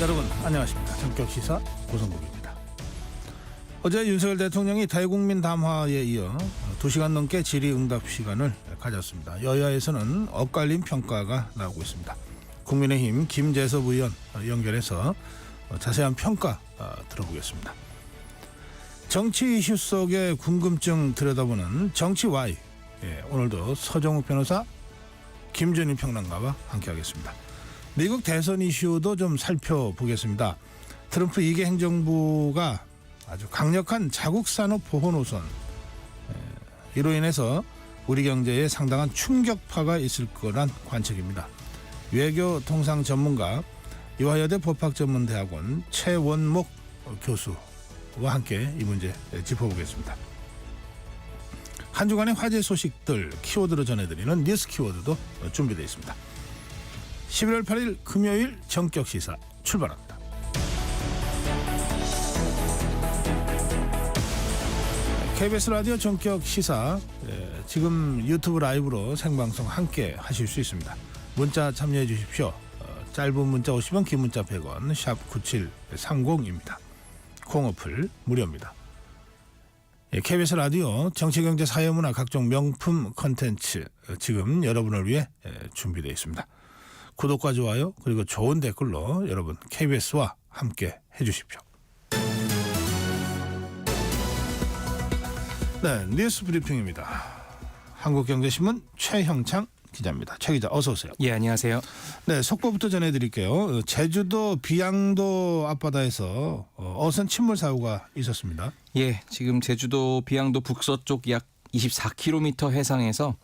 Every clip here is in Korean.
여러분 안녕하십니까. 전격시사 고성국입니다. 어제 윤석열 대통령이 대국민 담화에 이어 2시간 넘게 질의응답 시간을 가졌습니다. 여야에서는 엇갈린 평가가 나오고 있습니다. 국민의힘 김재섭 의원 연결해서 자세한 평가 들어보겠습니다. 정치 이슈 속의 궁금증 들여다보는 정치 Y, 오늘도 서정욱 변호사, 김준일 평론가와 함께하겠습니다. 미국 대선 이슈도 좀 살펴보겠습니다. 트럼프 2기 행정부가 아주 강력한 자국 산업 보호 노선, 이로 인해서 우리 경제에 상당한 충격파가 있을 거란 관측입니다. 외교 통상 전문가 이화여대 법학전문대학원 최원목 교수와 함께 이 문제 짚어보겠습니다. 한 주간의 화제 소식들 키워드로 전해드리는 뉴스 키워드도 준비되어 있습니다. 11월 8일 금요일 전격시사 출발합니다. KBS 라디오 전격시사, 지금 유튜브 라이브로 생방송 함께 하실 수 있습니다. 문자 참여해 주십시오. 짧은 문자 50원, 긴 문자 100원, 샵 9730입니다. 콩 어플 무료입니다. KBS 라디오 정치경제 사회문화 각종 명품 콘텐츠 지금 여러분을 위해 준비되어 있습니다. 구독과 좋아요 그리고 좋은 댓글로 여러분 KBS와 함께 해주십시오. 네, 뉴스 브리핑입니다. 한국경제신문 최형창 기자입니다. 최 기자 어서 오세요. 예, 안녕하세요. 네, 속보부터 전해드릴게요. 제주도 비양도 앞바다에서 어선 침몰 사고가 있었습니다. 예, 지금 제주도 비양도 북서쪽 약 24km 해상에서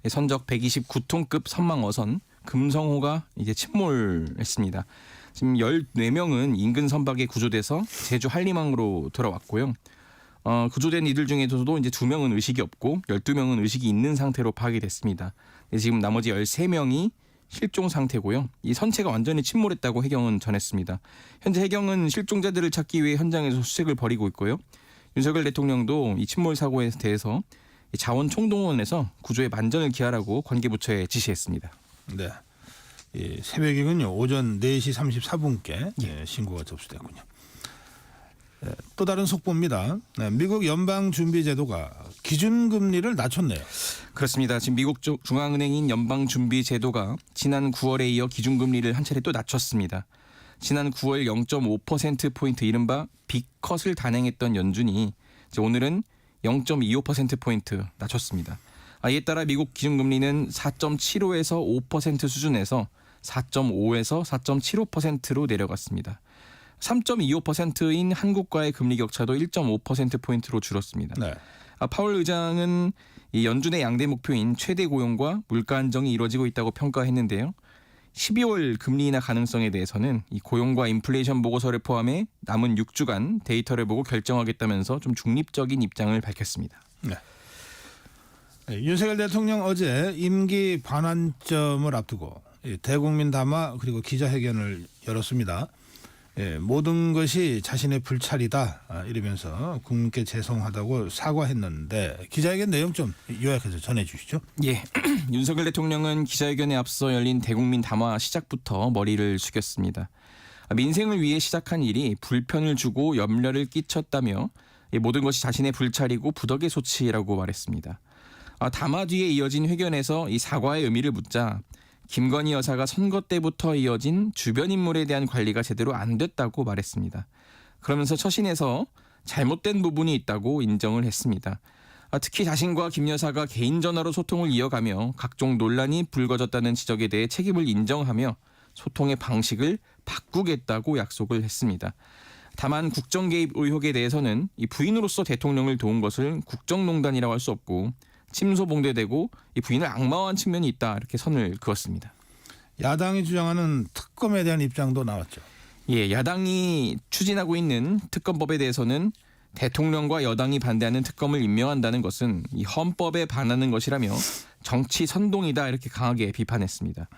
선적 129톤급 선망 어선 금성호가 이제 침몰했습니다. 지금 14명은 인근 선박에 구조돼서 제주 한림항으로 돌아왔고요. 구조된 이들 중에서도 이제 2명은 의식이 없고 12명은 의식이 있는 상태로 파악이 됐습니다. 지금 나머지 13명이 실종 상태고요. 이 선체가 완전히 침몰했다고 해경은 전했습니다. 현재 해경은 실종자들을 찾기 위해 현장에서 수색을 벌이고 있고요. 윤석열 대통령도 이 침몰 사고에 대해서 자원 총동원해서 구조에 만전을 기하라고 관계부처에 지시했습니다. 네, 새벽이군요. 오전 4시 34분께 신고가 접수됐군요. 또 다른 속보입니다. 미국 연방준비제도가 기준금리를 낮췄네요. 그렇습니다. 지금 미국 중앙은행인 연방준비제도가 지난 9월에 이어 기준금리를 한 차례 또 낮췄습니다. 지난 9월 0.5%포인트 이른바 빅컷을 단행했던 연준이 오늘은 0.25%포인트 낮췄습니다. 이에 따라 미국 기준금리는 4.75에서 5% 수준에서 4.5에서 4.75%로 내려갔습니다. 3.25%인 한국과의 금리 격차도 1.5%포인트로 줄었습니다. 네. 파월 의장은 이 연준의 양대 목표인 최대 고용과 물가 안정이 이루어지고 있다고 평가했는데요. 12월 금리 인하 가능성에 대해서는 이 고용과 인플레이션 보고서를 포함해 남은 6주간 데이터를 보고 결정하겠다면서 좀 중립적인 입장을 밝혔습니다. 네. 윤석열 대통령 어제 임기 반환점을 앞두고 대국민 담화 그리고 기자회견을 열었습니다. 모든 것이 자신의 불찰이다 이러면서 국민께 죄송하다고 사과했는데 기자회견 내용 좀 요약해서 전해 주시죠. 예, 윤석열 대통령은 기자회견에 앞서 열린 대국민 담화 시작부터 머리를 숙였습니다. 민생을 위해 시작한 일이 불편을 주고 염려를 끼쳤다며 모든 것이 자신의 불찰이고 부덕의 소치라고 말했습니다. 담화 뒤에 이어진 회견에서 이 사과의 의미를 묻자 김건희 여사가 선거 때부터 이어진 주변 인물에 대한 관리가 제대로 안 됐다고 말했습니다. 그러면서 처신에서 잘못된 부분이 있다고 인정을 했습니다. 특히 자신과 김 여사가 개인 전화로 소통을 이어가며 각종 논란이 불거졌다는 지적에 대해 책임을 인정하며 소통의 방식을 바꾸겠다고 약속을 했습니다. 다만 국정 개입 의혹에 대해서는 이 부인으로서 대통령을 도운 것을 국정농단이라고 할 수 없고 침소봉대되고 이 부인을 악마화한 측면이 있다 이렇게 선을 그었습니다. 야당이 주장하는 특검에 대한 입장도 나왔죠. 예, 야당이 추진하고 있는 특검법에 대해서는 대통령과 여당이 반대하는 특검을 임명한다는 것은 이 헌법에 반하는 것이라며 정치 선동이다 이렇게 강하게 비판했습니다.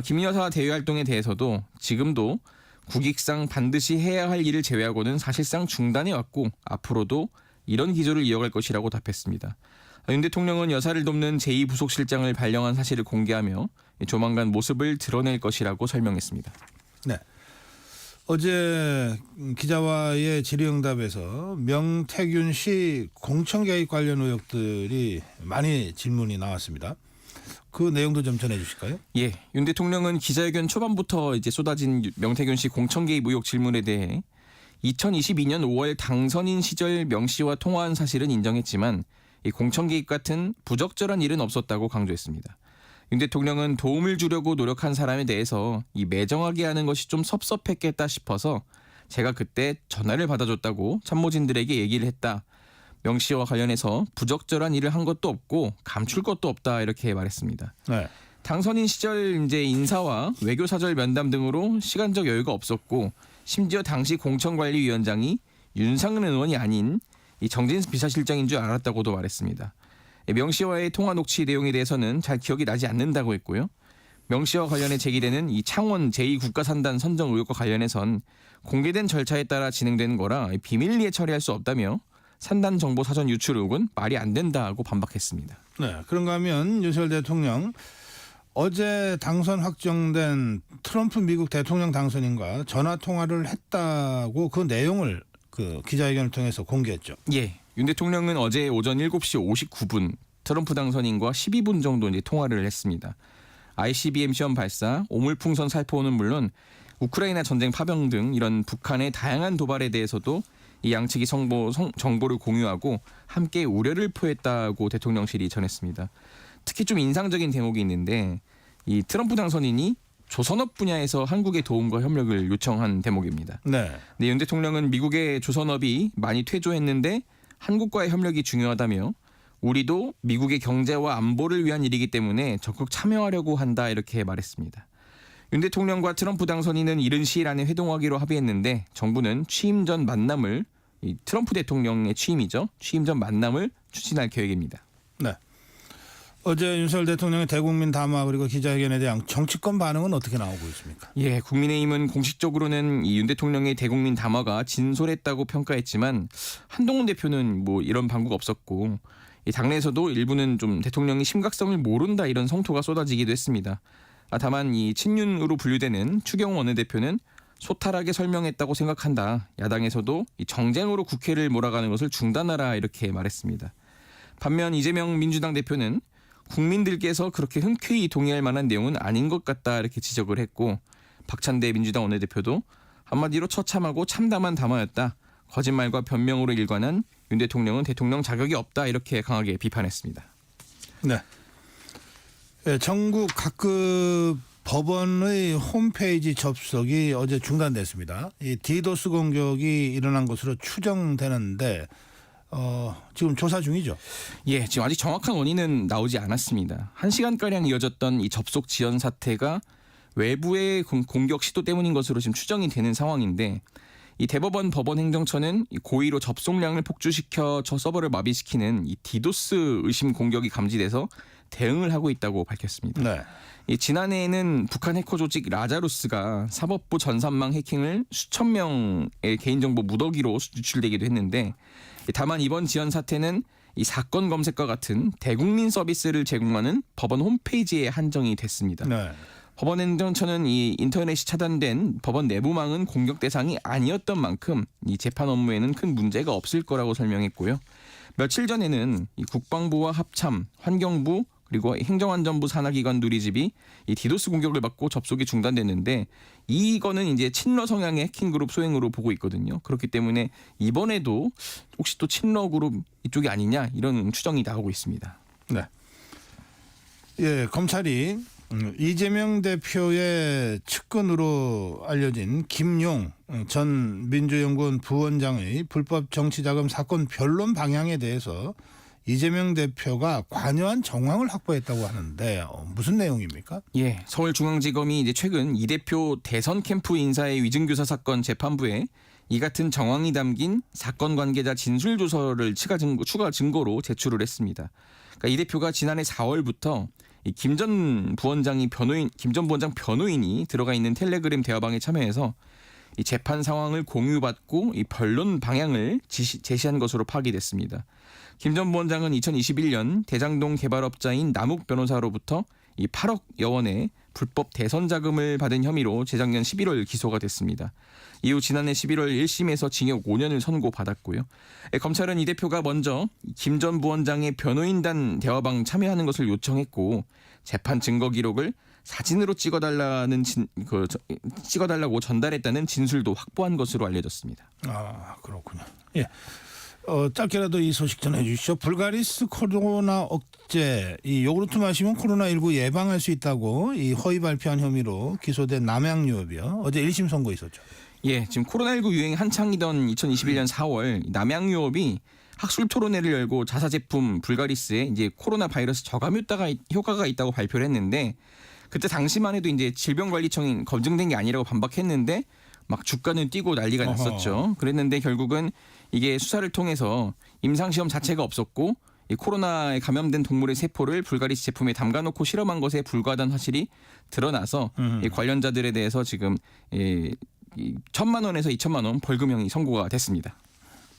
김 여사 대외 활동에 대해서도 지금도 국익상 반드시 해야 할 일을 제외하고는 사실상 중단해 왔고 앞으로도 이런 기조를 이어갈 것이라고 답했습니다. 윤 대통령은 여사를 돕는 제2부속실장을 발령한 사실을 공개하며 조만간 모습을 드러낼 것이라고 설명했습니다. 네. 어제 기자와의 질의응답에서 명태균 씨 공천 개입 관련 의혹들이 많이 질문이 나왔습니다. 그 내용도 좀 전해주실까요? 예, 윤 대통령은 기자회견 초반부터 이제 쏟아진 명태균 씨 공천 개입 의혹 질문에 대해 2022년 5월 당선인 시절 명 씨와 통화한 사실은 인정했지만 이 공천 개입 같은 부적절한 일은 없었다고 강조했습니다. 윤 대통령은 도움을 주려고 노력한 사람에 대해서 이 매정하게 하는 것이 좀 섭섭했겠다 싶어서 제가 그때 전화를 받아줬다고 참모진들에게 얘기를 했다. 명 씨와 관련해서 부적절한 일을 한 것도 없고 감출 것도 없다 이렇게 말했습니다. 네. 당선인 시절 이제 인사와 외교사절 면담 등으로 시간적 여유가 없었고 심지어 당시 공천관리위원장이 윤상은 의원이 아닌 이 정진수 비서실장인 줄 알았다고도 말했습니다. 명 씨와의 통화 녹취 내용에 대해서는 잘 기억이 나지 않는다고 했고요. 명 씨와 관련해 제기되는 이 창원 제2국가산단 선정 의혹과 관련해선 공개된 절차에 따라 진행되는 거라 비밀리에 처리할 수 없다며 산단 정보 사전 유출 의혹은 말이 안 된다고 반박했습니다. 네. 그런가 하면 윤석열 대통령 어제 당선 확정된 트럼프 미국 대통령 당선인과 전화 통화를 했다고 그 내용을 그 기자회견을 통해서 공개했죠. 예. 윤 대통령은 어제 오전 7시 59분 트럼프 당선인과 12분 정도 이제 통화를 했습니다. ICBM 시험 발사, 오물풍선 살포는 물론 우크라이나 전쟁 파병 등 이런 북한의 다양한 도발에 대해서도 이 양측이 정보를 공유하고 함께 우려를 표했다고 대통령실이 전했습니다. 특히 좀 인상적인 대목이 있는데 이 트럼프 당선인이 조선업 분야에서 한국의 도움과 협력을 요청한 대목입니다. 네. 네, 윤 대통령은 미국의 조선업이 많이 퇴조했는데 한국과의 협력이 중요하다며 우리도 미국의 경제와 안보를 위한 일이기 때문에 적극 참여하려고 한다 이렇게 말했습니다. 윤 대통령과 트럼프 당선인은 이른 시일 안에 회동하기로 합의했는데 정부는 취임 전 만남을 이 트럼프 대통령의 취임이죠. 취임 전 만남을 추진할 계획입니다. 네. 어제 윤석열 대통령의 대국민 담화 그리고 기자회견에 대한 정치권 반응은 어떻게 나오고 있습니까? 예, 국민의힘은 공식적으로는 이 윤 대통령의 대국민 담화가 진솔했다고 평가했지만 한동훈 대표는 뭐 이런 방구가 없었고 이 당내에서도 일부는 좀 대통령이 심각성을 모른다 이런 성토가 쏟아지기도 했습니다. 다만 이 친윤으로 분류되는 추경호 원내대표는 소탈하게 설명했다고 생각한다. 야당에서도 이 정쟁으로 국회를 몰아가는 것을 중단하라 이렇게 말했습니다. 반면 이재명 민주당 대표는 국민들께서 그렇게 흔쾌히 동의할 만한 내용은 아닌 것 같다 이렇게 지적을 했고 박찬대 민주당 원내대표도 한마디로 처참하고 참담한 담화였다. 거짓말과 변명으로 일관한 윤 대통령은 대통령 자격이 없다 이렇게 강하게 비판했습니다. 네. 네, 전국 각급 법원의 홈페이지 접속이 어제 중단됐습니다. 이 디도스 공격이 일어난 것으로 추정되는데 지금 조사 중이죠. 예, 지금 아직 정확한 원인은 나오지 않았습니다. 1시간가량 이어졌던 이 접속 지연 사태가 외부의 공격 시도 때문인 것으로 지금 추정이 되는 상황인데 이 대법원 법원행정처는 고의로 접속량을 폭주시켜 저 서버를 마비시키는 이 디도스 의심 공격이 감지돼서 대응을 하고 있다고 밝혔습니다. 네. 지난해에는 북한 해커 조직 라자루스가 사법부 전산망 해킹을 수천 명의 개인정보 무더기로 유출되기도 했는데 다만 이번 지연 사태는 이 사건 검색과 같은 대국민 서비스를 제공하는 법원 홈페이지에 한정이 됐습니다. 네. 법원 행정처는 이 인터넷이 차단된 법원 내부망은 공격 대상이 아니었던 만큼 이 재판 업무에는 큰 문제가 없을 거라고 설명했고요. 며칠 전에는 이 국방부와 합참, 환경부 그리고 행정안전부 산하기관 누리집이 이 디도스 공격을 받고 접속이 중단됐는데 이거는 이제 친러 성향의 해킹 그룹 소행으로 보고 있거든요. 그렇기 때문에 이번에도 혹시 또 친러 그룹 이쪽이 아니냐 이런 추정이 나오고 있습니다. 네. 예, 검찰이 이재명 대표의 측근으로 알려진 김용 전 민주연구원 부원장의 불법 정치자금 사건 변론 방향에 대해서 이재명 대표가 관여한 정황을 확보했다고 하는데 무슨 내용입니까? 예, 서울중앙지검이 이제 최근 이 대표 대선 캠프 인사의 위증교사 사건 재판부에 이 같은 정황이 담긴 사건 관계자 진술 조서를 추가 증거로 제출을 했습니다. 그러니까 이 대표가 지난해 4월부터 김 전 부원장 변호인이 들어가 있는 텔레그램 대화방에 참여해서 이 재판 상황을 공유받고 이 변론 방향을 제시한 것으로 파악됐습니다. 김 전 부원장은 2021년 대장동 개발업자인 남욱 변호사로부터 이 8억여 원의 불법 대선 자금을 받은 혐의로 재작년 11월 기소가 됐습니다. 이후 지난해 11월 1심에서 징역 5년을 선고받았고요. 검찰은 이 대표가 먼저 김 전 부원장의 변호인단 대화방 참여하는 것을 요청했고 재판 증거 기록을 사진으로 찍어달라고 전달했다는 진술도 확보한 것으로 알려졌습니다. 아, 그렇군요. 예. 짧게라도 이 소식 전해 주시죠. 불가리스 코로나 억제, 이 요구르트 마시면 코로나19 예방할 수 있다고 이 허위 발표한 혐의로 기소된 남양유업이요. 어제 1심 선고 있었죠. 예, 지금 코로나19 유행 한창이던 2021년 4월 남양유업이 학술 토론회를 열고 자사 제품 불가리스에 이제 코로나 바이러스 저감 효과가 있다고 발표를 했는데 그때 당시만 해도 이제 질병관리청이 검증된 게 아니라고 반박했는데 막 주가는 뛰고 난리가 났었죠. 그랬는데 결국은 이게 수사를 통해서 임상시험 자체가 없었고 이 코로나에 감염된 동물의 세포를 불가리스 제품에 담가놓고 실험한 것에 불과하다는 사실이 드러나서 이 관련자들에 대해서 지금 1,000만 원에서 2,000만 원 벌금형이 선고가 됐습니다.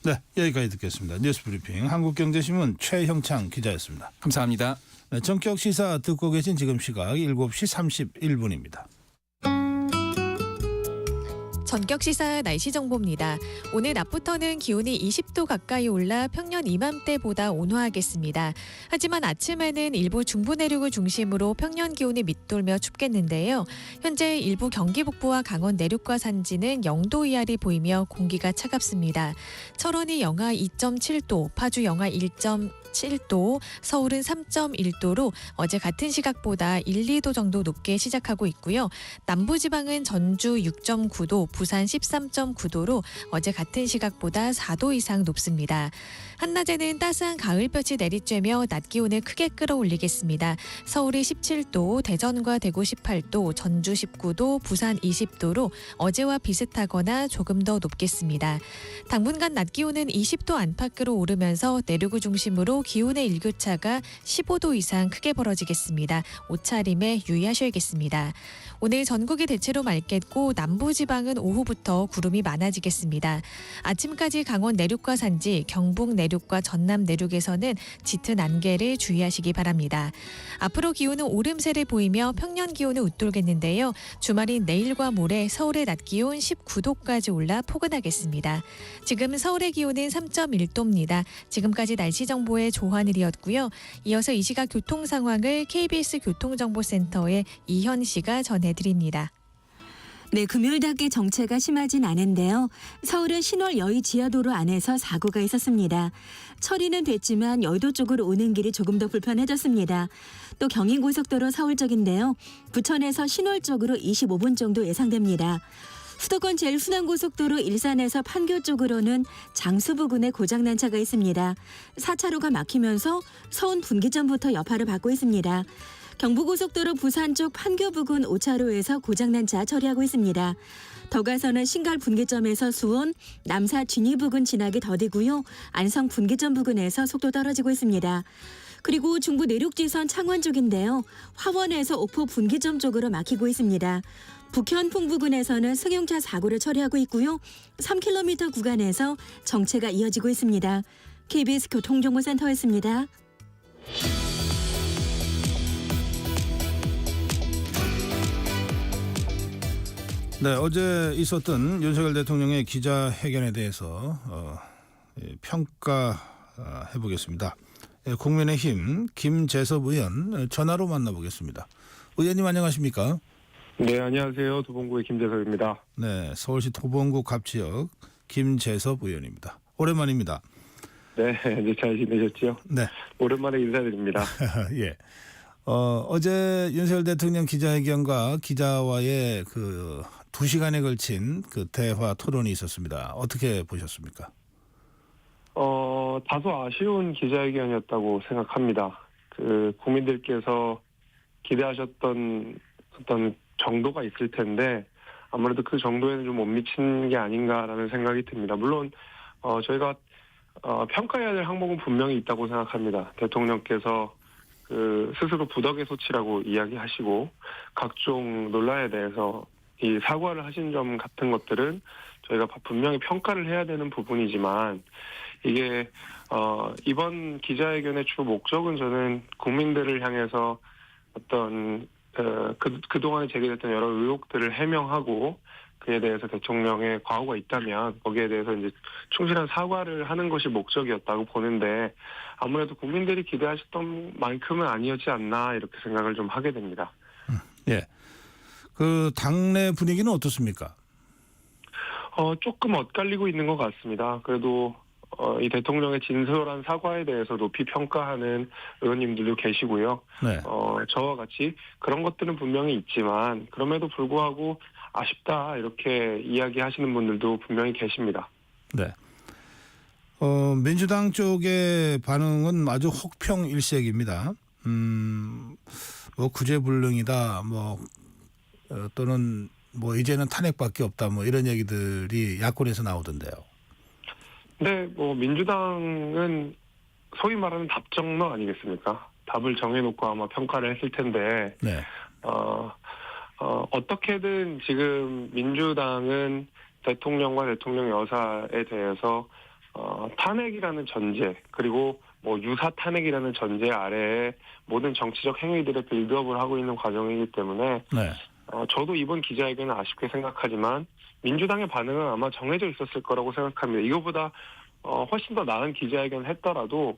네, 여기까지 듣겠습니다. 뉴스브리핑 한국경제신문 최형창 기자였습니다. 감사합니다. 네, 전격 시사 듣고 계신 지금 시각 7시 31분입니다. 전격 시사 날씨 정보입니다. 오늘 낮부터는 기온이 20도 가까이 올라 평년 이맘때보다 온화하겠습니다. 하지만 아침에는 일부 중부 내륙을 중심으로 평년 기온이 밑돌며 춥겠는데요. 현재 일부 경기 북부와 강원 내륙과 산지는 0도 이하를 보이며 공기가 차갑습니다. 철원이 영하 2.7도, 파주 영하 1.7도, 서울은 3.1도로 어제 같은 시각보다 1, 2도 정도 높게 시작하고 있고요. 남부지방은 전주 6.9도, 부산 13.9도로 어제 같은 시각보다 4도 이상 높습니다. 한낮에는 따스한 가을볕이 내리쬐며 낮 기온을 크게 끌어올리겠습니다. 서울이 17도, 대전과 대구 18도, 전주 19도, 부산 20도로 어제와 비슷하거나 조금 더 높겠습니다. 당분간 낮 기온은 20도 안팎으로 오르면서 내륙을 중심으로 기온의 일교차가 15도 이상 크게 벌어지겠습니다. 옷차림에 유의하셔야겠습니다. 오늘 전국이 대체로 맑겠고 남부지방은 오후부터 구름이 많아지겠습니다. 아침까지 강원 내륙과 산지, 경북 내륙과 전남 내륙에서는 짙은 안개를 주의하시기 바랍니다. 앞으로 기온은 오름세를 보이며 평년 기온을 웃돌겠는데요. 주말인 내일과 모레 서울의 낮 기온 19도까지 올라 포근하겠습니다. 지금 서울의 기온은 3.1도입니다. 지금까지 날씨 정보의 조한일이었고요. 이어서 이 시각 교통 상황을 KBS 교통정보센터의 이현 씨가 전해드립니다. 네, 금요일답게 정체가 심하진 않은데요. 서울은 신월 여의 지하도로 안에서 사고가 있었습니다. 처리는 됐지만 여의도 쪽으로 오는 길이 조금 더 불편해졌습니다. 또 경인고속도로 서울 쪽인데요. 부천에서 신월 쪽으로 25분 정도 예상됩니다. 수도권 제1순환고속도로 일산에서 판교 쪽으로는 장수 부근에 고장난 차가 있습니다. 4차로가 막히면서 서운 분기점부터 여파를 받고 있습니다. 경부고속도로 부산 쪽 판교 부근 5차로에서 고장난 차 처리하고 있습니다. 더 가서는 신갈 분기점에서 수원, 남사 진위 부근 지나기 더디고요. 안성 분기점 부근에서 속도 떨어지고 있습니다. 그리고 중부 내륙지선 창원 쪽인데요. 화원에서 옥포 분기점 쪽으로 막히고 있습니다. 북현풍 부근에서는 승용차 사고를 처리하고 있고요. 3km 구간에서 정체가 이어지고 있습니다. KBS 교통정보센터였습니다. 네, 어제 있었던 윤석열 대통령의 기자회견에 대해서 평가해 보겠습니다. 국민의힘 김재섭 의원 전화로 만나보겠습니다. 의원님 안녕하십니까? 네, 안녕하세요. 도봉구의 김재섭입니다. 네, 서울시 도봉구 갑지역 김재섭 의원입니다. 오랜만입니다. 네, 이제 잘 지내셨죠? 네. 오랜만에 인사드립니다. 예. 어제 윤석열 대통령 기자회견과 기자와의 그 2시간에 걸친 그 대화 토론이 있었습니다. 어떻게 보셨습니까? 다소 아쉬운 기자회견이었다고 생각합니다. 그 국민들께서 기대하셨던 어떤 정도가 있을 텐데 아무래도 그 정도에는 좀 못 미친 게 아닌가라는 생각이 듭니다. 물론 저희가 평가해야 될 항목은 분명히 있다고 생각합니다. 대통령께서 그 스스로 부덕의 소치라고 이야기하시고 각종 논란에 대해서 이 사과를 하신 점 같은 것들은 저희가 분명히 평가를 해야 되는 부분이지만 이게 이번 기자회견의 주 목적은 저는 국민들을 향해서 어떤 그동안에 제기됐던 여러 의혹들을 해명하고 그에 대해서 대통령의 과오가 있다면 거기에 대해서 이제 충실한 사과를 하는 것이 목적이었다고 보는데 아무래도 국민들이 기대하셨던 만큼은 아니었지 않나 이렇게 생각을 좀 하게 됩니다. 예. 그 당내 분위기는 어떻습니까? 조금 엇갈리고 있는 것 같습니다. 그래도 이 대통령의 진솔한 사과에 대해서 높이 평가하는 의원님들도 계시고요. 네. 저와 같이 그런 것들은 분명히 있지만 그럼에도 불구하고 아쉽다 이렇게 이야기하시는 분들도 분명히 계십니다. 네. 민주당 쪽의 반응은 아주 혹평일색입니다. 뭐 구제불능이다, 또는 뭐 이제는 탄핵밖에 없다, 뭐 이런 얘기들이 야권에서 나오던데요. 네, 뭐 민주당은 소위 말하는 답정너 아니겠습니까? 답을 정해놓고 아마 평가를 했을 텐데, 네. 어떻게든 지금 민주당은 대통령과 대통령 여사에 대해서 탄핵이라는 전제 그리고 뭐 유사 탄핵이라는 전제 아래에 모든 정치적 행위들의 빌드업을 하고 있는 과정이기 때문에 네. 저도 이번 기자회견을 아쉽게 생각하지만 민주당의 반응은 아마 정해져 있었을 거라고 생각합니다. 이거보다 훨씬 더 나은 기자회견을 했더라도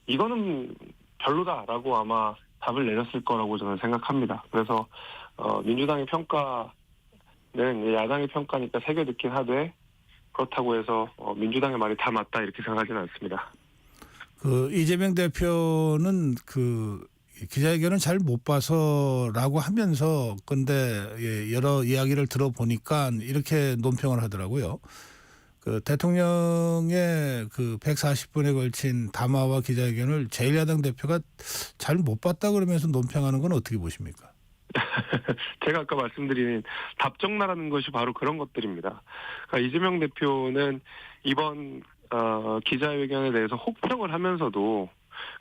이거는 별로다라고 아마 답을 내렸을 거라고 저는 생각합니다. 그래서 민주당의 평가는 야당의 평가니까 새겨 듣긴 하되 그렇다고 해서 민주당의 말이 다 맞다 이렇게 생각하지는 않습니다. 그 이재명 대표는 그 기자회견을 잘 못 봐서라고 하면서 근데 여러 이야기를 들어보니까 이렇게 논평을 하더라고요. 그 대통령의 그 140분에 걸친 담화와 기자회견을 제1야당 대표가 잘 못 봤다 그러면서 논평하는 건 어떻게 보십니까? 제가 아까 말씀드린 답정나라는 것이 바로 그런 것들입니다. 그러니까 이재명 대표는 이번 기자회견에 대해서 혹평을 하면서도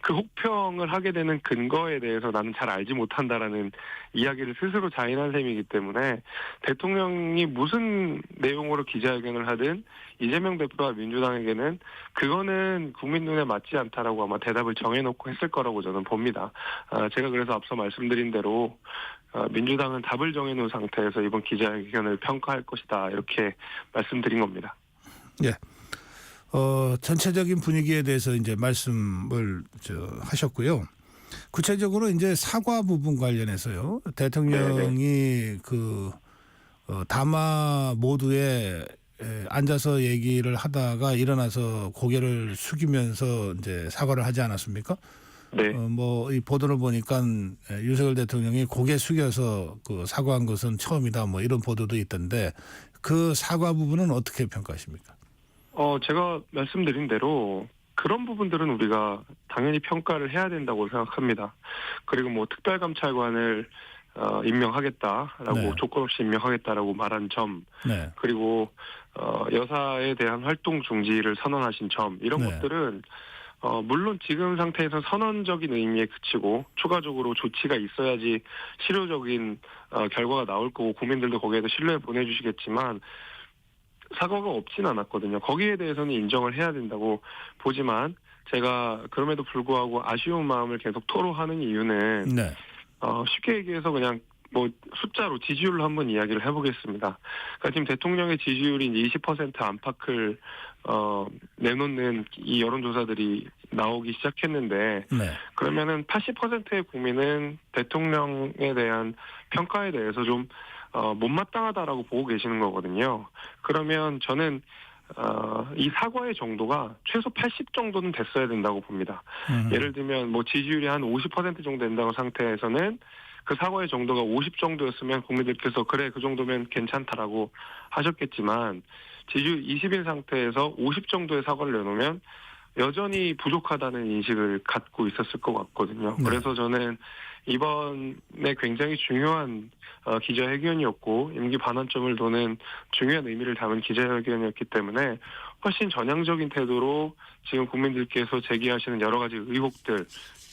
그 혹평을 하게 되는 근거에 대해서 나는 잘 알지 못한다라는 이야기를 스스로 자인한 셈이기 때문에 대통령이 무슨 내용으로 기자회견을 하든 이재명 대표와 민주당에게는 그거는 국민 눈에 맞지 않다라고 아마 대답을 정해놓고 했을 거라고 저는 봅니다. 제가 그래서 앞서 말씀드린 대로 민주당은 답을 정해놓은 상태에서 이번 기자회견을 평가할 것이다 이렇게 말씀드린 겁니다. 예. 전체적인 분위기에 대해서 이제 말씀을 하셨고요. 구체적으로 이제 사과 부분 관련해서요. 대통령이 그 담화 모두에 앉아서 얘기를 하다가 일어나서 고개를 숙이면서 이제 사과를 하지 않았습니까? 네. 뭐 이 보도를 보니까 윤석열 대통령이 고개 숙여서 그 사과한 것은 처음이다. 뭐 이런 보도도 있던데 그 사과 부분은 어떻게 평가하십니까? 제가 말씀드린 대로 그런 부분들은 우리가 당연히 평가를 해야 된다고 생각합니다. 그리고 뭐 특별감찰관을 임명하겠다라고 네. 조건 없이 임명하겠다라고 말한 점, 네. 그리고 여사에 대한 활동 중지를 선언하신 점 이런 네. 것들은 물론 지금 상태에서 선언적인 의미에 그치고 추가적으로 조치가 있어야지 실효적인 결과가 나올 거고 국민들도 거기에도 신뢰 보내주시겠지만 사과가 없진 않았거든요. 거기에 대해서는 인정을 해야 된다고 보지만 제가 그럼에도 불구하고 아쉬운 마음을 계속 토로하는 이유는 네. 쉽게 얘기해서 그냥 뭐 숫자로 지지율로 한번 이야기를 해보겠습니다. 그러니까 지금 대통령의 지지율이 이제 20% 안팎을 내놓는 이 여론조사들이 나오기 시작했는데 네. 그러면은 80%의 국민은 대통령에 대한 평가에 대해서 좀 못마땅하다라고 보고 계시는 거거든요. 그러면 저는 이 사과의 정도가 최소 80 정도는 됐어야 된다고 봅니다. 예를 들면 뭐 지지율이 한 50% 정도 된다는 상태에서는 그 사과의 정도가 50 정도였으면 국민들께서 그래 그 정도면 괜찮다라고 하셨겠지만 지지율 20인 상태에서 50 정도의 사과를 내놓으면 여전히 부족하다는 인식을 갖고 있었을 것 같거든요. 네. 그래서 저는 이번에 굉장히 중요한 기자회견이었고 임기 반환점을 도는 중요한 의미를 담은 기자회견이었기 때문에 훨씬 전향적인 태도로 지금 국민들께서 제기하시는 여러 가지 의혹들,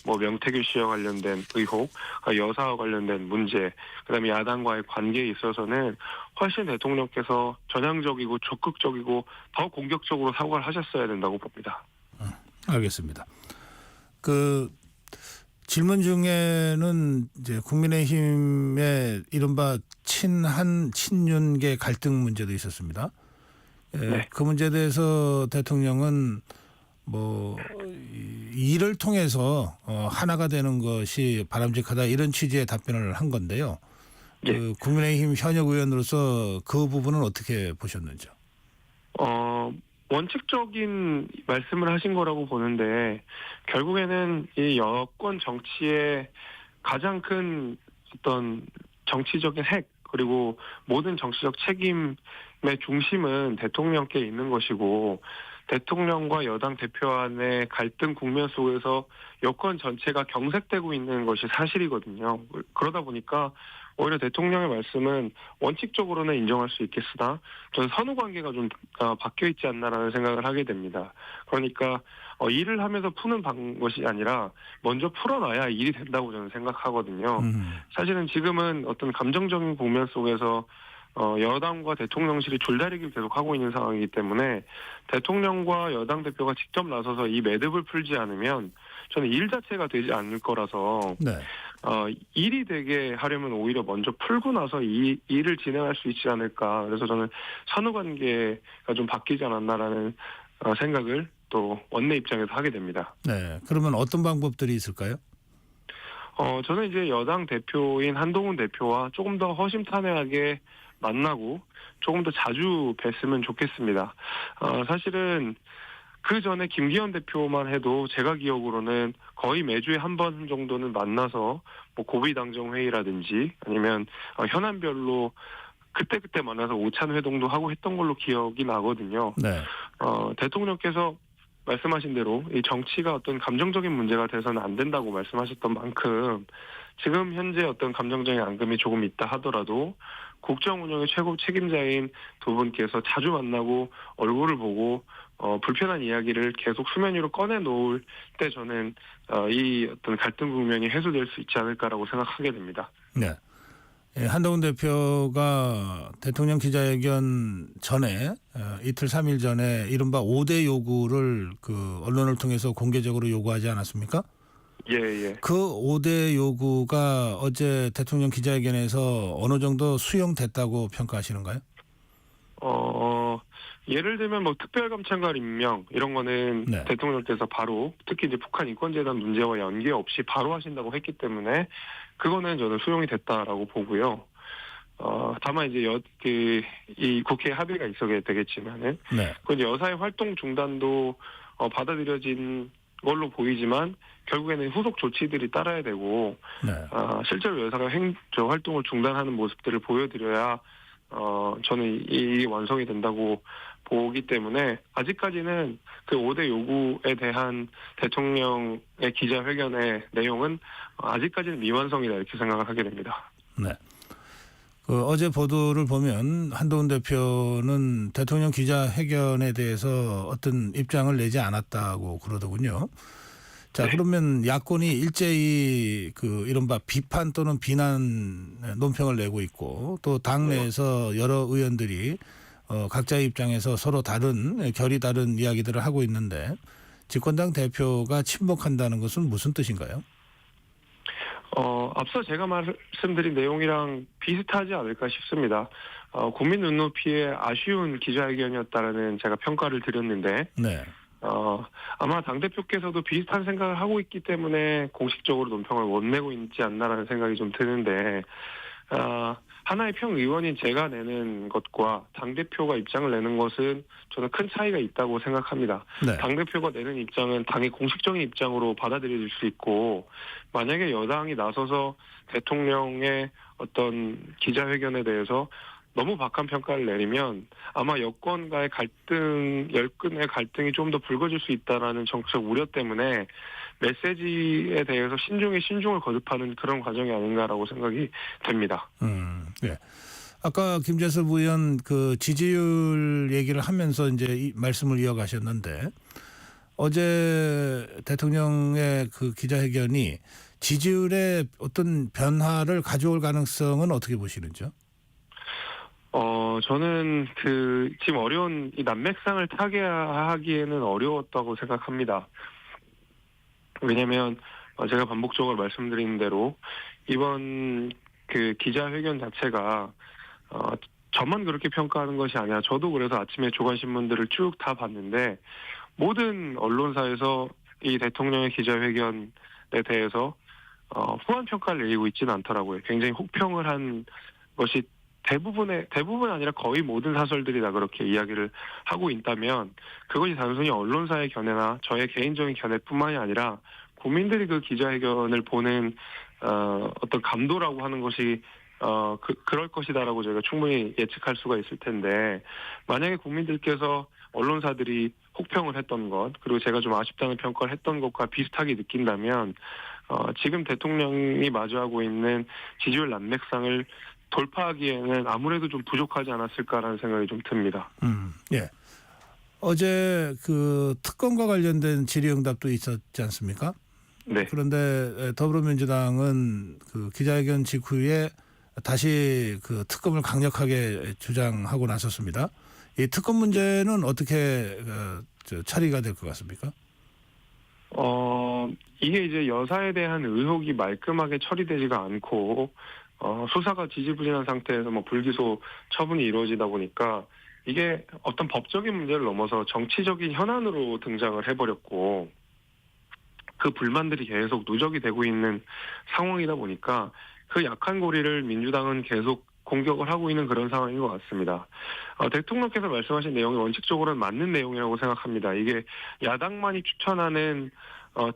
뭐 명태균 씨와 관련된 의혹, 여사와 관련된 문제, 그다음에 야당과의 관계에 있어서는 훨씬 대통령께서 전향적이고 적극적이고 더 공격적으로 사과를 하셨어야 된다고 봅니다. 알겠습니다. 그 질문 중에는 이제 국민의힘의 이른바 친한 친윤계 갈등 문제도 있었습니다. 네. 그 문제에 대해서 대통령은 뭐 이를 통해서 하나가 되는 것이 바람직하다 이런 취지의 답변을 한 건데요. 예. 그 국민의힘 현역 의원으로서 그 부분은 어떻게 보셨는지요? 원칙적인 말씀을 하신 거라고 보는데 결국에는 이 여권 정치의 가장 큰 어떤 정치적인 핵 그리고 모든 정치적 책임의 중심은 대통령께 있는 것이고 대통령과 여당 대표 간의 갈등 국면 속에서 여권 전체가 경색되고 있는 것이 사실이거든요. 그러다 보니까 오히려 대통령의 말씀은 원칙적으로는 인정할 수 있겠으나 저는 선후 관계가 좀 바뀌어 있지 않나라는 생각을 하게 됩니다. 그러니까 일을 하면서 푸는 것이 아니라 먼저 풀어놔야 일이 된다고 저는 생각하거든요. 사실은 지금은 어떤 감정적인 국면 속에서 여당과 대통령실이 줄다리기를 계속하고 있는 상황이기 때문에 대통령과 여당 대표가 직접 나서서 이 매듭을 풀지 않으면 저는 일 자체가 되지 않을 거라서 네. 일이 되게 하려면 오히려 먼저 풀고 나서 이 일을 진행할 수 있지 않을까. 그래서 저는 선후관계가 좀 바뀌지 않았나라는 생각을 또 원내 입장에서 하게 됩니다. 네. 그러면 어떤 방법들이 있을까요? 저는 이제 여당 대표인 한동훈 대표와 조금 더 허심탄회하게 만나고 조금 더 자주 뵀으면 좋겠습니다. 사실은 그 전에 김기현 대표만 해도 제가 기억으로는 거의 매주에 한 번 정도는 만나서 뭐 고비당정 회의라든지 아니면 현안별로 그때그때 만나서 오찬 회동도 하고 했던 걸로 기억이 나거든요. 네. 대통령께서 말씀하신 대로 이 정치가 어떤 감정적인 문제가 돼서는 안 된다고 말씀하셨던 만큼 지금 현재 어떤 감정적인 앙금이 조금 있다 하더라도 국정 운영의 최고 책임자인 두 분께서 자주 만나고 얼굴을 보고 불편한 이야기를 계속 수면 위로 꺼내 놓을 때 저는 이 어떤 갈등 국면이 해소될 수 있지 않을까라고 생각하게 됩니다. 네. 한동훈 대표가 대통령 기자회견 전에 이틀 3일 전에 이른바 5대 요구를 그 언론을 통해서 공개적으로 요구하지 않았습니까? 예. 그 5대 요구가 어제 대통령 기자회견에서 어느 정도 수용됐다고 평가하시는가요? 예를 들면 뭐 특별감찰관 임명 이런 거는 네. 대통령께서 바로 특히 이제 북한 인권재단 문제와 연계 없이 바로 하신다고 했기 때문에 그거는 저는 수용이 됐다라고 보고요. 다만 이제 이 국회 합의가 있어야 되겠지만은 네. 그 이제 여사의 활동 중단도 받아들여진 걸로 보이지만 결국에는 후속 조치들이 따라야 되고 네. 실제로 여사가 활동을 중단하는 모습들을 보여드려야 저는 이 완성이 된다고 보기 때문에 아직까지는 그 5대 요구에 대한 대통령의 기자회견의 내용은 아직까지는 미완성이다 이렇게 생각을 하게 됩니다. 네. 그 어제 보도를 보면 한동훈 대표는 대통령 기자회견에 대해서 어떤 입장을 내지 않았다고 그러더군요. 자, 네. 그러면 야권이 일제히 그 이른바 비판 또는 비난 논평을 내고 있고 또 당내에서 여러 의원들이 각자의 입장에서 서로 다른 결이 다른 이야기들을 하고 있는데 집권당 대표가 침묵한다는 것은 무슨 뜻인가요? 앞서 제가 말씀드린 내용이랑 비슷하지 않을까 싶습니다. 국민 눈높이에 아쉬운 기자회견이었다라는 제가 평가를 드렸는데 네. 아마 당대표께서도 비슷한 생각을 하고 있기 때문에 공식적으로 논평을 못 내고 있지 않나라는 생각이 좀 드는데 하나의 평의원인 제가 내는 것과 당대표가 입장을 내는 것은 저는 큰 차이가 있다고 생각합니다. 네. 당대표가 내는 입장은 당의 공식적인 입장으로 받아들여질 수 있고 만약에 여당이 나서서 대통령의 어떤 기자회견에 대해서 너무 박한 평가를 내리면 아마 여권과의 열끈의 갈등이 좀 더 불거질 수 있다라는 정치적 우려 때문에 메시지에 대해서 신중을 거듭하는 그런 과정이 아닌가라고 생각이 됩니다. 네. 아까 김재섭 의원 그 지지율 얘기를 하면서 이제 이 말씀을 이어가셨는데 어제 대통령의 그 기자회견이 지지율에 어떤 변화를 가져올 가능성은 어떻게 보시는지요? 저는 지금 어려운 이 난맥상을 타개하기에는 어려웠다고 생각합니다. 왜냐하면 제가 반복적으로 말씀드린 대로 이번 그 기자회견 자체가 저만 그렇게 평가하는 것이 아니라 저도 그래서 아침에 조간신문들을 쭉 다 봤는데 모든 언론사에서 이 대통령의 기자회견에 대해서 후한 평가를 내리고 있지는 않더라고요. 굉장히 혹평을 한 것이 대부분 아니라 거의 모든 사설들이 다 그렇게 이야기를 하고 있다면 그것이 단순히 언론사의 견해나 저의 개인적인 견해뿐만이 아니라 국민들이 그 기자회견을 보는 어떤 감도라고 하는 것이 그럴 것이다라고 저희가 충분히 예측할 수가 있을 텐데 만약에 국민들께서 언론사들이 혹평을 했던 것 그리고 제가 좀 아쉽다는 평가를 했던 것과 비슷하게 느낀다면 지금 대통령이 마주하고 있는 지지율 난맥상을 돌파하기에는 아무래도 좀 부족하지 않았을까라는 생각이 좀 듭니다. 예. 어제 그 특검과 관련된 질의응답도 있었지 않습니까? 네. 그런데 더불어민주당은 그 기자회견 직후에 다시 그 특검을 강력하게 주장하고 나섰습니다. 이 특검 문제는 어떻게 처리가 될 것 같습니까? 이게 이제 여사에 대한 의혹이 말끔하게 처리되지가 않고 수사가 지지부진한 상태에서 뭐 불기소 처분이 이루어지다 보니까 이게 어떤 법적인 문제를 넘어서 정치적인 현안으로 등장을 해버렸고 그 불만들이 계속 누적이 되고 있는 상황이다 보니까 그 약한 고리를 민주당은 계속 공격을 하고 있는 그런 상황인 것 같습니다. 대통령께서 말씀하신 내용이 원칙적으로는 맞는 내용이라고 생각합니다. 이게 야당만이 추천하는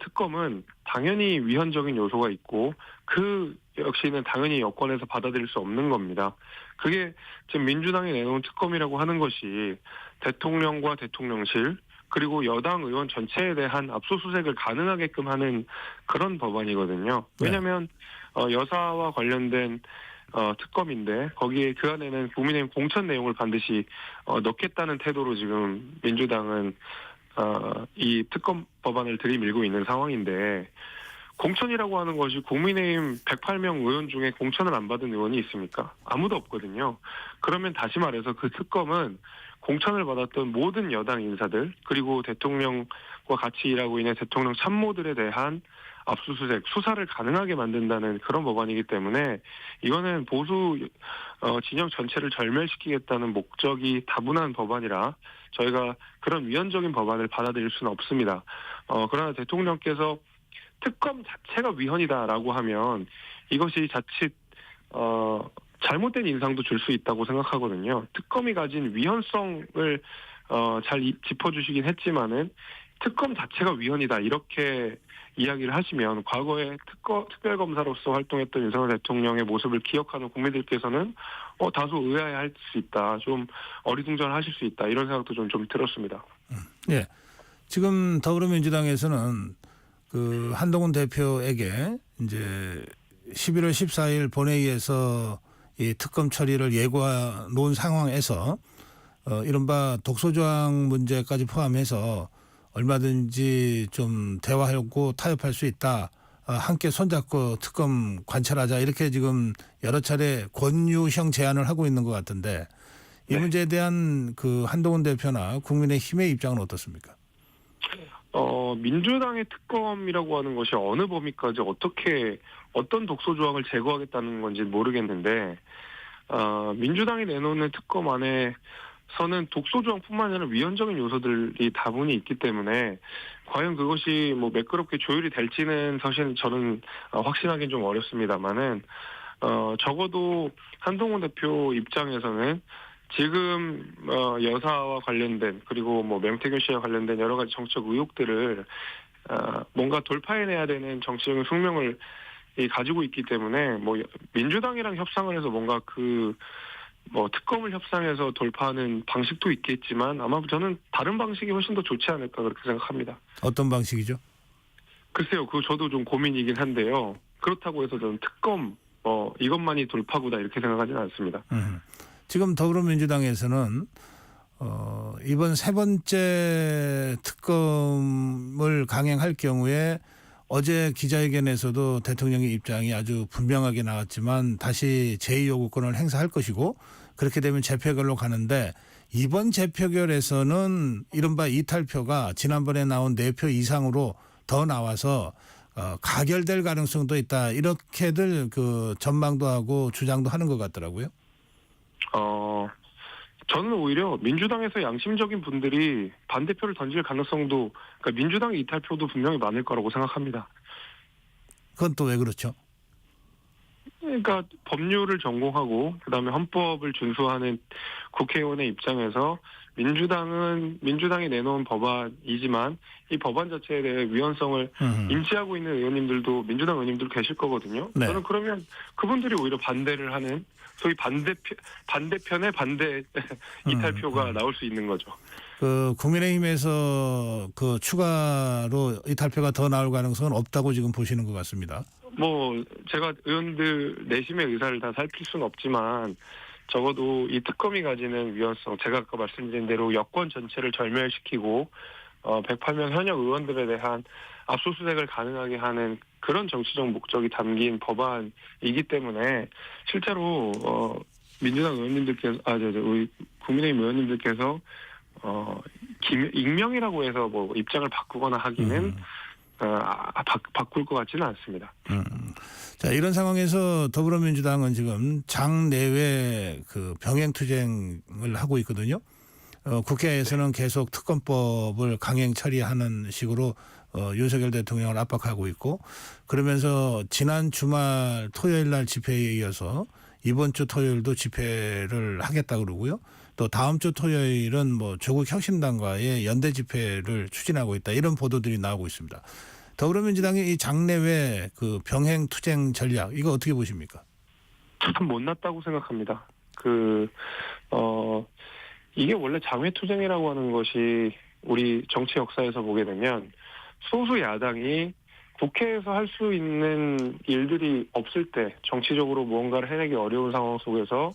특검은 당연히 위헌적인 요소가 있고 그 역시는 당연히 여권에서 받아들일 수 없는 겁니다. 그게 지금 민주당이 내놓은 특검이라고 하는 것이 대통령과 대통령실 그리고 여당 의원 전체에 대한 압수수색을 가능하게끔 하는 그런 법안이거든요. 왜냐하면 여사와 관련된 특검인데 거기에 그 안에는 국민의힘 공천 내용을 반드시 넣겠다는 태도로 지금 민주당은 이 특검 법안을 들이밀고 있는 상황인데 공천이라고 하는 것이 국민의힘 108명 의원 중에 공천을 안 받은 의원이 있습니까? 아무도 없거든요. 그러면 다시 말해서 그 특검은 공천을 받았던 모든 여당 인사들 그리고 대통령과 같이 일하고 있는 대통령 참모들에 대한 압수수색, 수사를 가능하게 만든다는 그런 법안이기 때문에 이거는 보수 진영 전체를 절멸시키겠다는 목적이 다분한 법안이라 저희가 그런 위헌적인 법안을 받아들일 수는 없습니다. 그러나 대통령께서 특검 자체가 위헌이다라고 하면 이것이 자칫 잘못된 인상도 줄 수 있다고 생각하거든요. 특검이 가진 위헌성을 잘 짚어주시긴 했지만은 특검 자체가 위헌이다 이렇게 이야기를 하시면 과거에 특별검사로서 활동했던 윤석열 대통령의 모습을 기억하는 국민들께서는 다소 의아해할 수 있다. 좀 어리둥절하실 수 있다. 이런 생각도 좀 들었습니다. 예. 지금 더불어민주당에서는 그 한동훈 대표에게 이제 11월 14일 본회의에서 이 특검 처리를 예고해 놓은 상황에서 이른바 독소조항 문제까지 포함해서 얼마든지 좀 대화하고 타협할 수 있다. 함께 손잡고 특검 관철하자. 이렇게 지금 여러 차례 권유형 제안을 하고 있는 것 같은데 이 문제에 대한 그 한동훈 대표나 국민의힘의 입장은 어떻습니까? 민주당의 특검이라고 하는 것이 어느 범위까지 어떤 독소조항을 제거하겠다는 건지 모르겠는데 민주당이 내놓는 특검 안에서는 독소조항뿐만 아니라 위헌적인 요소들이 다분히 있기 때문에 과연 그것이 뭐 매끄럽게 조율이 될지는 사실 저는 확신하기는 좀 어렵습니다만은 적어도 한동훈 대표 입장에서는 지금 여사와 관련된 그리고 뭐 명태균 씨와 관련된 여러 가지 정치적 의혹들을 뭔가 돌파해내야 되는 정치적인 숙명을 가지고 있기 때문에 뭐 민주당이랑 협상을 해서 뭔가 특검을 협상해서 돌파하는 방식도 있겠지만 아마 저는 다른 방식이 훨씬 더 좋지 않을까 그렇게 생각합니다. 어떤 방식이죠? 글쎄요, 저도 좀 고민이긴 한데요. 그렇다고 해서 저는 특검 이것만이 돌파구다 이렇게 생각하지는 않습니다. 지금 더불어민주당에서는 이번 세 번째 특검을 강행할 경우에 어제 기자회견에서도 대통령의 입장이 아주 분명하게 나왔지만 다시 제2요구권을 행사할 것이고 그렇게 되면 재표결로 가는데 이번 재표결에서는 이른바 이탈표가 지난번에 나온 4표 이상으로 더 나와서 가결될 가능성도 있다. 이렇게들 그 전망도 하고 주장도 하는 것 같더라고요. 저는 오히려 민주당에서 양심적인 분들이 반대표를 던질 가능성도, 그러니까 민주당의 이탈표도 분명히 많을 거라고 생각합니다. 그건 또 왜 그렇죠? 그러니까 법률을 전공하고 그다음에 헌법을 준수하는 국회의원의 입장에서 민주당이 내놓은 법안이지만 이 법안 자체에 대해 위헌성을 인지하고 있는 의원님들도 민주당 의원님들 계실 거거든요. 네. 저는 그러면 그분들이 오히려 반대를 하는 소위 반대편의 반대 이탈표가 나올 수 있는 거죠. 그 국민의힘에서 그 추가로 이탈표가 더 나올 가능성은 없다고 지금 보시는 것 같습니다. 제가 의원들 내심의 의사를 다 살필 수는 없지만 적어도 이 특검이 가지는 위헌성, 제가 아까 말씀드린 대로 여권 전체를 절멸시키고 108명 현역 의원들에 대한 압수수색을 가능하게 하는 그런 정치적 목적이 담긴 법안이기 때문에 실제로 민주당 의원님들께서 우리 국민의힘 의원님들께서 익명이라고 해서 뭐 입장을 바꾸거나 하기는 바꿀 것 같지는 않습니다. 자, 이런 상황에서 더불어민주당은 지금 장내외 그 병행투쟁을 하고 있거든요. 국회에서는 계속 특검법을 강행 처리하는 식으로 윤석열 대통령을 압박하고 있고, 그러면서 지난 주말 토요일 날 집회에 이어서 이번 주 토요일도 집회를 하겠다 그러고요. 또 다음 주 토요일은 뭐 조국 혁신당과의 연대 집회를 추진하고 있다. 이런 보도들이 나오고 있습니다. 더불어민주당의 이 장내외 그 병행 투쟁 전략, 이거 어떻게 보십니까? 참 못났다고 생각합니다. 이게 원래 장외투쟁이라고 하는 것이 우리 정치 역사에서 보게 되면 소수 야당이 국회에서 할 수 있는 일들이 없을 때, 정치적으로 무언가를 해내기 어려운 상황 속에서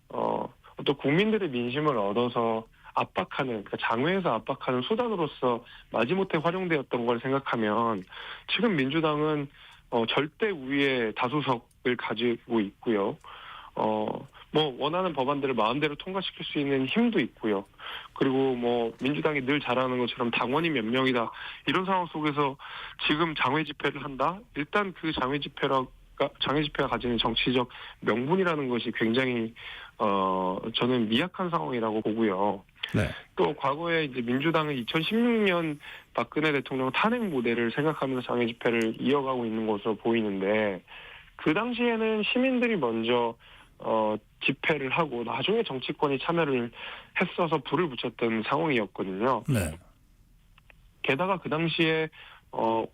또 국민들의 민심을 얻어서 압박하는, 그러니까 장외에서 압박하는 수단으로서 마지못해 활용되었던 걸 생각하면 지금 민주당은 절대 우위의 다수석을 가지고 있고요. 원하는 법안들을 마음대로 통과시킬 수 있는 힘도 있고요. 그리고 민주당이 늘 잘하는 것처럼 당원이 몇 명이다, 이런 상황 속에서 지금 장외 집회를 한다? 일단 그 장외 집회가 가지는 정치적 명분이라는 것이 굉장히 저는 미약한 상황이라고 보고요. 네. 또 과거에 이제 민주당은 2016년 박근혜 대통령 탄핵 모델을 생각하면서 장외 집회를 이어가고 있는 것으로 보이는데, 그 당시에는 시민들이 먼저 집회를 하고 나중에 정치권이 참여를 했어서 불을 붙였던 상황이었거든요. 네. 게다가 그 당시에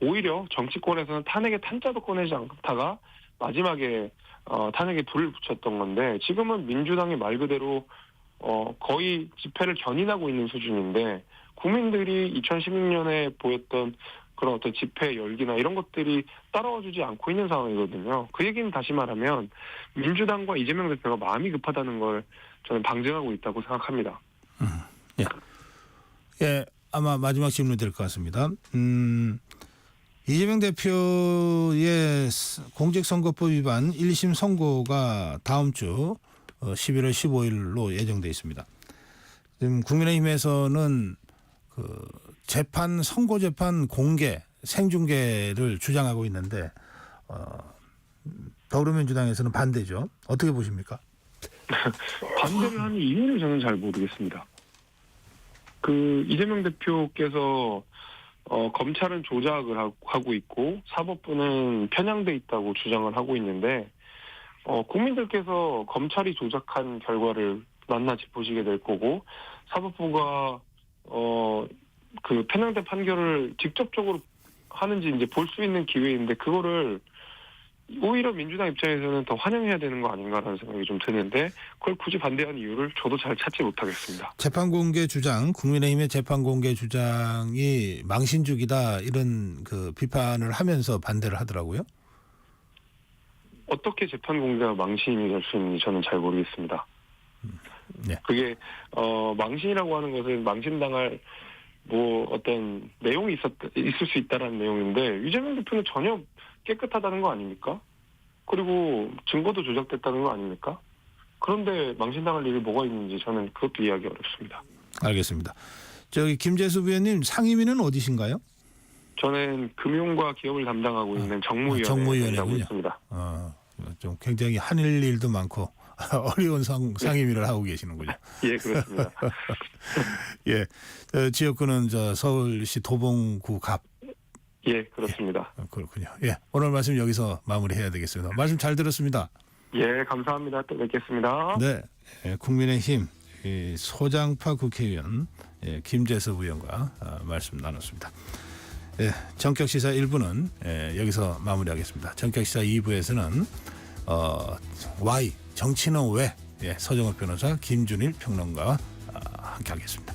오히려 정치권에서는 탄핵의 탄자도 꺼내지 않다가 마지막에 탄핵에 불을 붙였던 건데, 지금은 민주당이 말 그대로 거의 집회를 견인하고 있는 수준인데, 국민들이 2016년에 보였던 그런 어떤 집회 열기나 이런 것들이 따라와주지 않고 있는 상황이거든요. 그 얘기는 다시 말하면 민주당과 이재명 대표가 마음이 급하다는 걸 저는 방증하고 있다고 생각합니다. 예, 아마 마지막 질문이 될 것 같습니다. 이재명 대표의 공직선거법 위반 1심 선고가 다음 주 11월 15일로 예정돼 있습니다. 지금 국민의힘에서는 선고 재판 공개, 생중계를 주장하고 있는데 더불어민주당에서는 반대죠. 어떻게 보십니까? 반대를 하는 이유는 저는 잘 모르겠습니다. 이재명 대표께서 검찰은 조작을 하고 있고 사법부는 편향돼 있다고 주장을 하고 있는데, 국민들께서 검찰이 조작한 결과를 낱낱이 보시게 될 거고, 사법부가 편향된 판결을 직접적으로 하는지 이제 볼 수 있는 기회인데, 그거를 오히려 민주당 입장에서는 더 환영해야 되는 거 아닌가라는 생각이 좀 드는데, 그걸 굳이 반대하는 이유를 저도 잘 찾지 못하겠습니다. 재판 공개 주장, 국민의힘의 재판 공개 주장이 망신주기다, 이런 비판을 하면서 반대를 하더라고요. 어떻게 재판 공개가 망신이 될 수 있는지 저는 잘 모르겠습니다. 네. 그게 망신이라고 하는 것은 망신당할 어떤 내용이 있을 수 있다라는 내용인데, 이재명 대표는 전혀 깨끗하다는 거 아닙니까? 그리고 증거도 조작됐다는 거 아닙니까? 그런데 망신당할 일이 뭐가 있는지 저는 그것도 이해하기 어렵습니다. 알겠습니다. 김재수 의원님, 상임위는 어디신가요? 저는 금융과 기업을 담당하고 있는 정무위원회 하고 정무위원회군요. 있습니다. 좀 굉장히 하늘 일도 많고 어려운 상임위를 하고 계시는군요. 예, 그렇습니다. 예, 지역구는 서울시 도봉구 갑. 예, 그렇습니다. 그렇군요. 예, 오늘 말씀 여기서 마무리해야 되겠습니다. 말씀 잘 들었습니다. 예, 감사합니다. 또 뵙겠습니다. 네, 국민의힘 소장파 국회의원 김재섭 의원과 말씀 나눴습니다. 정격시사 1부는 여기서 마무리하겠습니다. 정격시사 2부에서는 Y 정치는 왜 서정욱 변호사 김준일 평론가와 함께하겠습니다.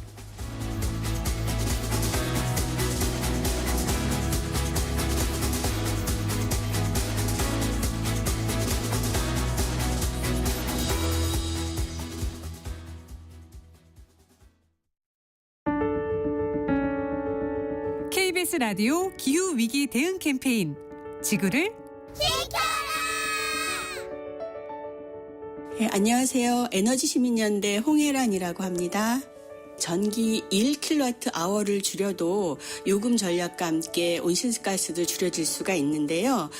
KBS 라디오 기후 위기 대응 캠페인 지구를 안녕하세요. 에너지시민연대 홍혜란이라고 합니다. 전기 1kWh를 줄여도 요금 전략과 함께 온실가스도 줄여질 수가 있는데요.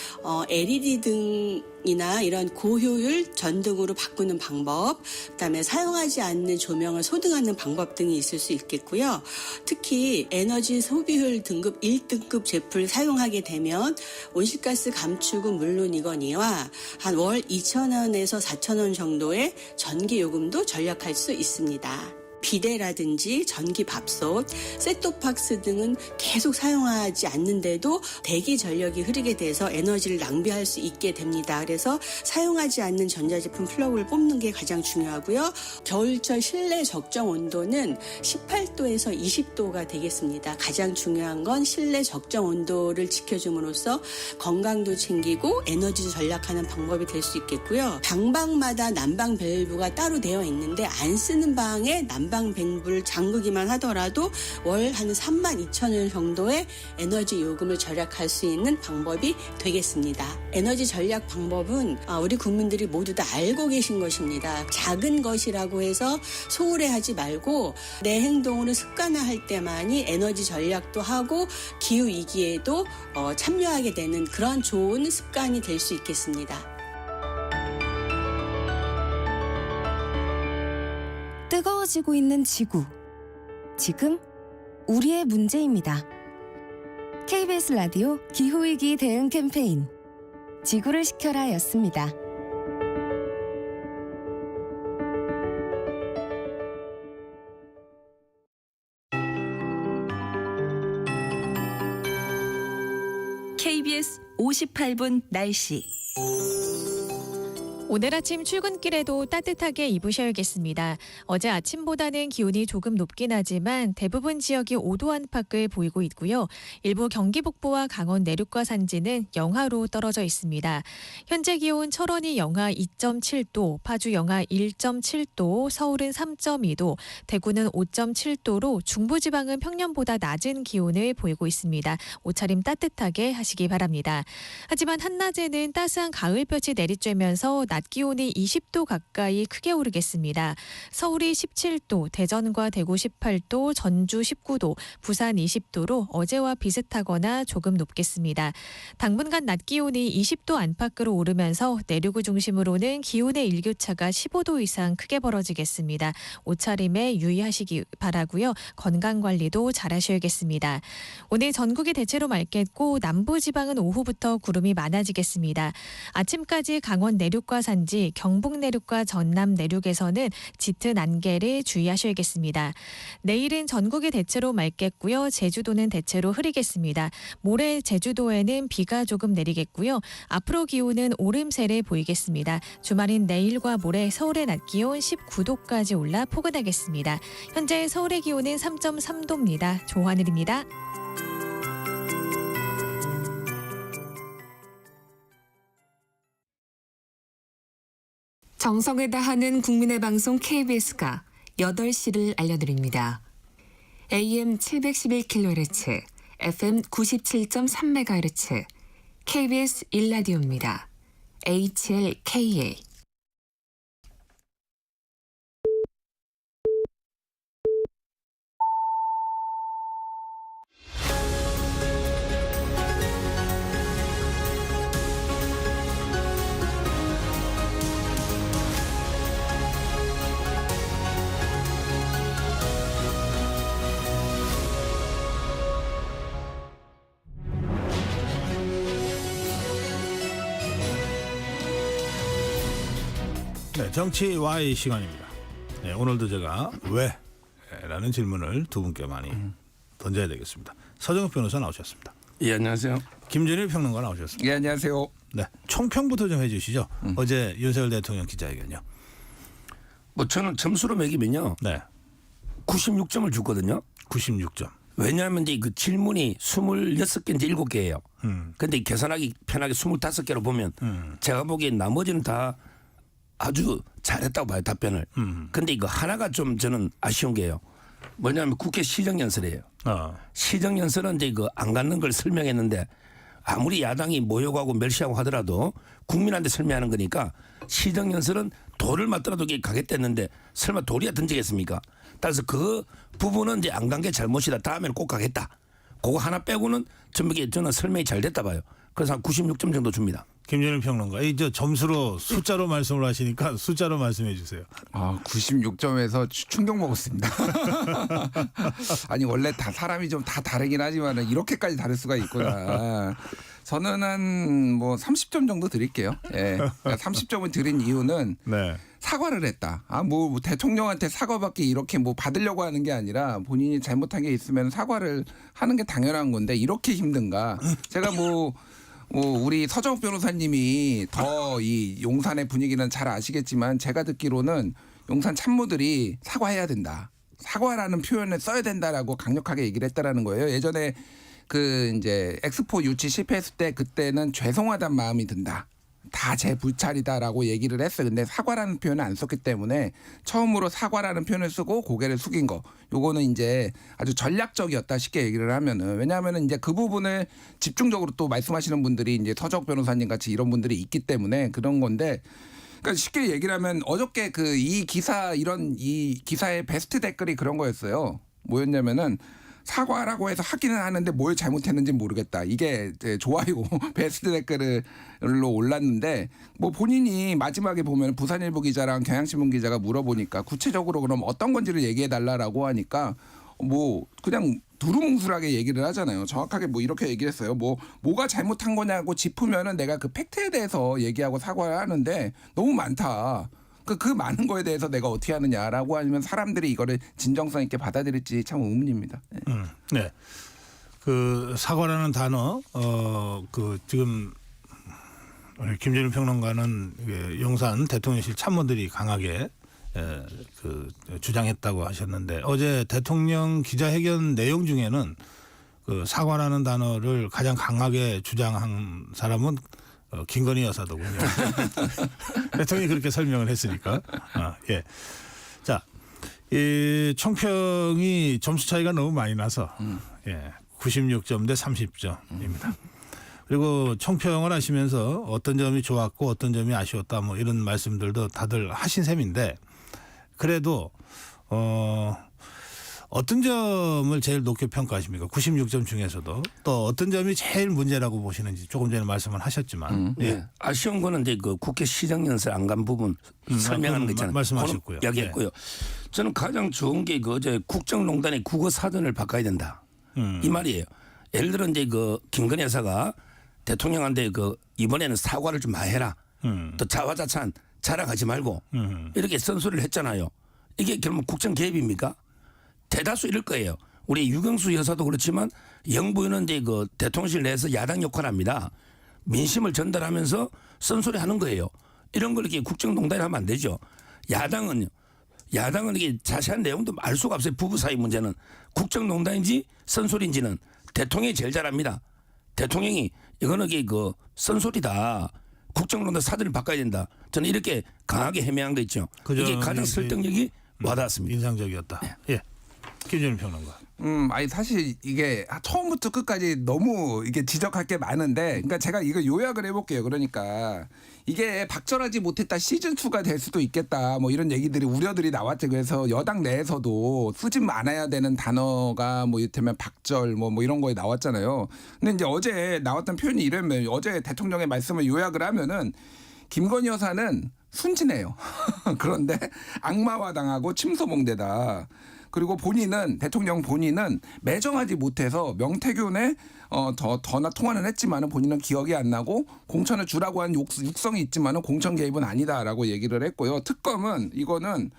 LED 등이나 이런 고효율 전등으로 바꾸는 방법, 그다음에 사용하지 않는 조명을 소등하는 방법 등이 있을 수 있겠고요. 특히 에너지 소비효율 등급 1등급 제품을 사용하게 되면 온실가스 감축은 물론이거니와 한 월 2,000원에서 4,000원 정도의 전기 요금도 절약할 수 있습니다. 비데라든지 전기밥솥, 셋톱박스 등은 계속 사용하지 않는데도 대기 전력이 흐르게 돼서 에너지를 낭비할 수 있게 됩니다. 그래서 사용하지 않는 전자제품 플러그를 뽑는 게 가장 중요하고요. 겨울철 실내 적정 온도는 18도에서 20도가 되겠습니다. 가장 중요한 건 실내 적정 온도를 지켜줌으로써 건강도 챙기고 에너지도 전략하는 방법이 될 수 있겠고요. 방방마다 난방 밸브가 따로 되어 있는데 안 쓰는 방에 난방 밸브를 잠그기만 하더라도 월 한 32,000원 정도의 에너지 요금을 절약할 수 있는 방법이 되겠습니다. 에너지 절약 방법은 우리 국민들이 모두 다 알고 계신 것입니다. 작은 것이라고 해서 소홀히 하지 말고 내 행동으로 습관화할 때만이 에너지 절약도 하고 기후 위기에도 참여하게 되는 그런 좋은 습관이 될 수 있겠습니다. 뜨거워지고 있는 지구. 지금 우리의 문제입니다. KBS 라디오 기후위기 대응 캠페인 지구를 지켜라 였습니다. KBS 58분 날씨. 오늘 아침 출근길에도 따뜻하게 입으셔야겠습니다. 어제 아침보다는 기온이 조금 높긴 하지만 대부분 지역이 5도 안팎을 보이고 있고요. 일부 경기 북부와 강원 내륙과 산지는 영하로 떨어져 있습니다. 현재 기온 철원이 영하 2.7도, 파주 영하 1.7도, 서울은 3.2도, 대구는 5.7도로 중부지방은 평년보다 낮은 기온을 보이고 있습니다. 옷차림 따뜻하게 하시기 바랍니다. 하지만 한낮에는 따스한 가을볕이 내리쬐면서 낮 기온이 20도 가까이 크게 오르겠습니다. 서울이 17도, 대전과 대구 18도, 전주 19도, 부산 20도로 어제와 비슷하거나 조금 높겠습니다. 당분간 낮 기온이 20도 안팎으로 오르면서 내륙을 중심으로는 기온의 일교차가 15도 이상 크게 벌어지겠습니다. 옷차림에 유의하시기 바라고요. 건강관리도 잘 하셔야겠습니다. 오늘 전국이 대체로 맑겠고 남부지방은 오후부터 구름이 많아지겠습니다. 아침까지 강원 내륙과 산지, 경북 내륙과 전남 내륙에서는 짙은 안개를 주의하셔야겠습니다. 내일은 전국이 대체로 맑겠고요. 제주도는 대체로 흐리겠습니다. 모레 제주도에는 비가 조금 내리겠고요. 앞으로 기온은 오름세를 보이겠습니다. 주말인 내일과 모레 서울의 낮 기온 19도까지 올라 포근하겠습니다. 현재 서울의 기온은 3.3도입니다. 조하늘입니다. 정성을 다하는 국민의 방송 KBS가 8시를 알려드립니다. AM 711kHz, FM 97.3MHz, KBS 1라디오입니다. HLKA. 네, 정치 Y 시간입니다. 네, 오늘도 제가 왜? 라는 질문을 두 분께 많이 던져야 되겠습니다. 서정욱 변호사 나오셨습니다. 예, 안녕하세요. 김준일 평론가 나오셨습니다. 예, 안녕하세요. 네, 총평부터 좀 해주시죠. 어제 윤석열 대통령 기자회견요. 뭐 저는 점수로 매기면요. 네, 96점을 주거든요. 96점. 왜냐하면 이제 그 질문이 26개인지 7개예요. 근데 계산하기 편하게 25개로 보면 제가 보기엔 나머지는 다 아주 잘했다고 봐요, 답변을. 근데 이거 하나가 좀 저는 아쉬운 게요. 뭐냐면 국회 시정연설이에요. 시정연설은 이제 그 안 갖는 걸 설명했는데 아무리 야당이 모욕하고 멸시하고 하더라도 국민한테 설명하는 거니까 시정연설은 돌을 맞더라도 가겠다는데 설마 돌이야 던지겠습니까? 따라서 그 부분은 이제 안 간 게 잘못이다. 다음에는 꼭 가겠다. 그거 하나 빼고는 전부 저는 설명이 잘 됐다 봐요. 그래서 한 96점 정도 줍니다. 김준일 평론가, 이 저 점수로 숫자로 말씀을 하시니까 숫자로 말씀해 주세요. 96점에서 충격 먹었습니다. 아니 원래 다 사람이 좀 다 다르긴 하지만 이렇게까지 다를 수가 있구나. 저는 한 뭐 30점 정도 드릴게요. 예. 그러니까 30점을 드린 이유는 네. 사과를 했다. 뭐 대통령한테 사과받기 이렇게 뭐 받으려고 하는 게 아니라 본인이 잘못한 게 있으면 사과를 하는 게 당연한 건데 이렇게 힘든가? 제가 뭐 우리 서정욱 변호사님이 더 이 용산의 분위기는 잘 아시겠지만 제가 듣기로는 용산 참모들이 사과해야 된다. 사과라는 표현을 써야 된다라고 강력하게 얘기를 했다라는 거예요. 예전에 그 이제 엑스포 유치 실패했을 때 그때는 죄송하다는 마음이 든다. 다 제 불찰이다라고 얘기를 했어요. 근데 사과라는 표현을 안 썼기 때문에 처음으로 사과라는 표현을 쓰고 고개를 숙인 거. 요거는 이제 아주 전략적이었다 쉽게 얘기를 하면은. 왜냐하면은 이제 그 부분을 집중적으로 또 말씀하시는 분들이 이제 서정욱 변호사님 같이 이런 분들이 있기 때문에 그런 건데 그러니까 쉽게 얘기를 하면 어저께 그 이 기사의 베스트 댓글이 그런 거였어요. 뭐였냐면은 사과라고 해서 하기는 하는데 뭘 잘못했는지 모르겠다. 이게 좋아요 베스트 댓글로 올랐는데 뭐 본인이 마지막에 보면 부산일보 기자랑 경향신문 기자가 물어보니까 구체적으로 그럼 어떤 건지를 얘기해 달라라고 하니까 뭐 그냥 두루뭉술하게 얘기를 하잖아요. 정확하게 뭐 이렇게 얘기를 했어요. 뭐가 잘못한 거냐고 짚으면은 내가 그 팩트에 대해서 얘기하고 사과를 하는데 너무 많다. 그 많은 거에 대해서 내가 어떻게 하느냐라고 하면 사람들이 이거를 진정성 있게 받아들일지 참 의문입니다. 네. 그 사과라는 단어, 그 지금 우리 김준일 평론가는 용산 대통령실 참모들이 강하게 그 주장했다고 하셨는데 어제 대통령 기자회견 내용 중에는 그 사과라는 단어를 가장 강하게 주장한 사람은 김건희 여사더군요. 대통령이 그렇게 설명을 했으니까. 예. 자, 이 총평이 점수 차이가 너무 많이 나서 96점 대 30점입니다. 그리고 총평을 하시면서 어떤 점이 좋았고 어떤 점이 아쉬웠다 뭐 이런 말씀들도 다들 하신 셈인데 그래도 어떤 점을 제일 높게 평가하십니까? 96점 중에서도 또 어떤 점이 제일 문제라고 보시는지 조금 전에 말씀을 하셨지만 예. 아쉬운 거는 이제 그 국회 시정연설 안 간 부분 설명하는 거 있잖아요. 말씀하셨고요. 이야기했고요. 저는 가장 좋은 게 그 어제 국정농단의 국어 사전을 바꿔야 된다. 이 말이에요. 예를 들어 이제 그 김건희 여사가 대통령한테 그 이번에는 사과를 좀 많이 해라. 또 자화자찬 자랑하지 말고 이렇게 선소리를 했잖아요. 이게 결국 국정 개입입니까? 대다수 이럴 거예요. 우리 유경수 여사도 그렇지만 영부인은 이제 그 대통령실 내에서 야당 역할을 합니다. 민심을 전달하면서 쓴소리하는 거예요. 이런 걸 이렇게 국정농단을 하면 안 되죠. 야당은 이게 자세한 내용도 알 수가 없어요. 부부 사이 문제는 국정농단인지 쓴소리인지는 대통령이 제일 잘 압니다. 대통령이 이거는 그 쓴소리다. 국정농단 사전을 바꿔야 된다. 저는 이렇게 강하게 해명한 거 있죠. 이게 가장 설득력이 와닿았습니다. 인상적이었다. 예. 김준일 평론가. 아니 사실 이게 처음부터 끝까지 너무 이게 지적할 게 많은데, 그러니까 제가 이거 요약을 해볼게요. 그러니까 이게 박절하지 못했다 시즌 2가 될 수도 있겠다. 뭐 이런 얘기들이 우려들이 나왔죠. 그래서 여당 내에서도 쓰지 않아야 되는 단어가 뭐 이를테면 박절 뭐 이런 거에 나왔잖아요. 근데 이제 어제 나왔던 표현이 이러면 어제 대통령의 말씀을 요약을 하면은 김건희 여사는 순진해요. 그런데 악마화 당하고 침소봉대다. 그리고 대통령 본인은 매정하지 못해서 명태균에 더나 통화는 했지만은 본인은 기억이 안 나고 공천을 주라고 한 육성이 있지만은 공천 개입은 아니다라고 얘기를 했고요. 특검은 이거는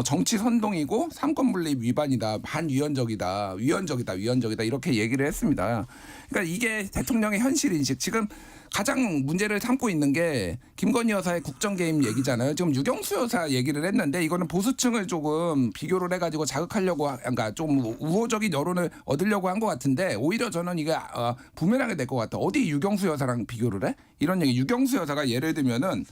정치 선동이고 삼권분립 위반이다, 반위헌적이다, 위헌적이다 이렇게 얘기를 했습니다. 그러니까 이게 대통령의 현실 인식. 지금 가장 문제를 삼고 있는 게 김건희 여사의 국정 개입 얘기잖아요. 지금 유경수 여사 얘기를 했는데 이거는 보수층을 조금 비교를 해가지고 자극하려고, 그러니까 좀 우호적인 여론을 얻으려고 한 것 같은데 오히려 저는 이게 부메랑이 될 것 같아. 어디 유경수 여사랑 비교를 해? 이런 얘기. 유경수 여사가 예를 들면은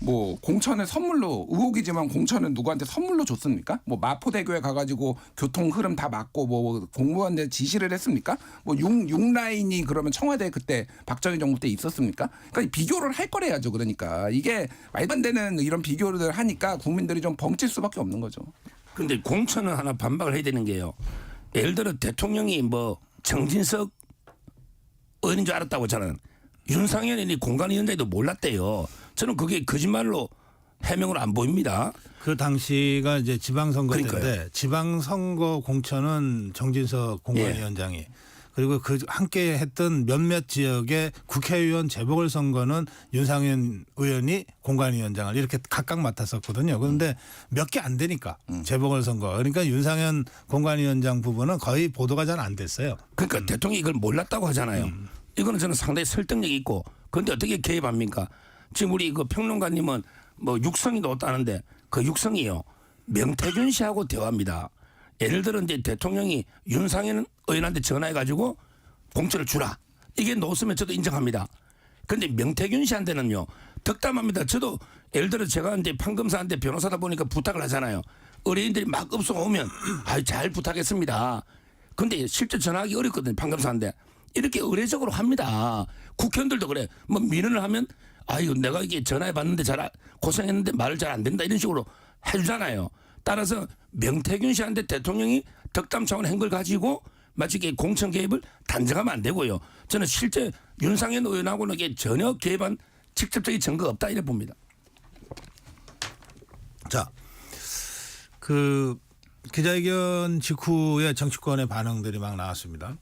뭐 공천을 선물로, 의혹이지만 공천은 누구한테 선물로 줬습니까? 뭐 마포대교에 가가지고 교통 흐름 다 막고 뭐 공무원들 지시를 했습니까? 뭐 6라인이 그러면 청와대 그때 박정희 정부 때 있었습니까? 그러니까 비교를 할 거래야죠. 그러니까 이게 말도 안 되는 이런 비교를 하니까 국민들이 좀 벙칠 수밖에 없는 거죠. 근데 공천은 하나 반박을 해야 되는 게요. 예를 들어 대통령이 뭐 정진석 의원인 줄 알았다고 저는 윤상현 의원이 공관위원장도 몰랐대요. 저는 그게 거짓말로 해명을 안 보입니다. 그 당시가 이제 지방선거 그러니까요. 때인데 지방선거 공천은 정진석 공관위원장이 그리고 그 함께 했던 몇몇 지역의 국회의원 재보궐선거는 윤상현 의원이 공관위원장을 이렇게 각각 맡았었거든요. 그런데 몇 개 안 되니까 재보궐선거. 그러니까 윤상현 공관위원장 부분은 거의 보도가 잘 안 됐어요. 그러니까 대통령이 이걸 몰랐다고 하잖아요. 이거는 저는 상당히 설득력이 있고 그런데 어떻게 개입합니까? 지금 우리 그 평론가님은 뭐 육성이 넣었다는데 그 육성이요. 명태균 씨하고 대화합니다. 예를 들어 이제 대통령이 윤상현 의원한테 전화해가지고 공천을 주라. 이게 넣었으면 저도 인정합니다. 그런데 명태균 씨한테는요. 덕담합니다. 저도 예를 들어 제가 이제 판검사한테 변호사다 보니까 부탁을 하잖아요. 의뢰인들이 막 읍소가 오면 잘 부탁했습니다. 근데 실제 전화하기 어렵거든요. 판검사한테. 이렇게 의례적으로 합니다. 국회의원들도 그래. 뭐 민원을 하면 아이고 내가 이게 전화해 봤는데 고생했는데 말을 잘 안 된다 이런 식으로 해주잖아요. 따라서 명태균 씨한테 대통령이 덕담 차원 한 걸 가지고 마치 이게 공천 개입을 단정하면 안 되고요. 저는 실제 윤상현 의원하고는 이게 전혀 개입한 직접적인 증거가 없다 이래 봅니다. 자, 그 기자회견 직후에 정치권의 반응들이 막 나왔습니다.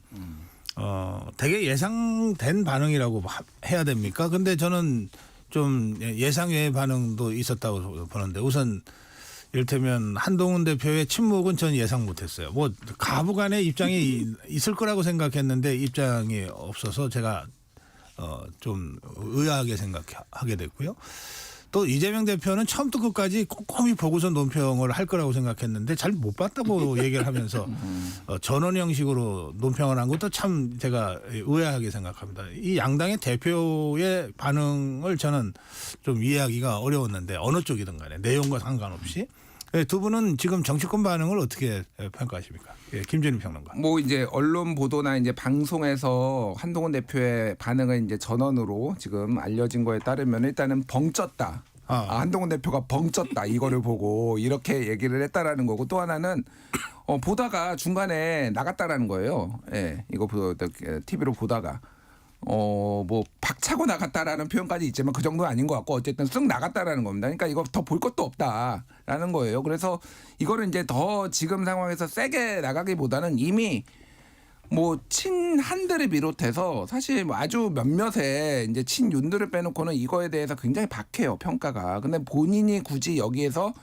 되게 예상된 반응이라고 해야 됩니까? 근데 저는 좀 예상 외의 반응도 있었다고 보는데 우선 이를테면 한동훈 대표의 침묵은 전 예상 못했어요. 뭐 가부간의 입장이 있을 거라고 생각했는데 입장이 없어서 제가 좀 의아하게 생각하게 됐고요. 또 이재명 대표는 처음부터 끝까지 꼼꼼히 보고서 논평을 할 거라고 생각했는데 잘 못 봤다고 얘기를 하면서 전원 형식으로 논평을 한 것도 참 제가 의아하게 생각합니다. 이 양당의 대표의 반응을 저는 좀 이해하기가 어려웠는데 어느 쪽이든 간에 내용과 상관없이 두 분은 지금 정치권 반응을 어떻게 평가하십니까? 예, 김준일 평론가. 뭐 이제 언론 보도나 이제 방송에서 한동훈 대표의 반응은 이제 전원으로 지금 알려진 거에 따르면 일단은 벙쪘다. 한동훈 대표가 벙쪘다. 이거를 보고 이렇게 얘기를 했다라는 거고 또 하나는 보다가 중간에 나갔다라는 거예요. 예, 이거 TV로 보다가. 뭐 박차고 나갔다라는 표현까지 있지만 그 정도는 아닌 것 같고 어쨌든 쓱 나갔다라는 겁니다. 그러니까 이거 더 볼 것도 없다라는 거예요. 그래서 이거를 이제 더 지금 상황에서 세게 나가기보다는 이미 뭐 친한들을 비롯해서 사실 뭐 아주 몇몇의 이제 친윤들을 빼놓고는 이거에 대해서 굉장히 박해요, 평가가. 근데 본인이 굳이 여기에서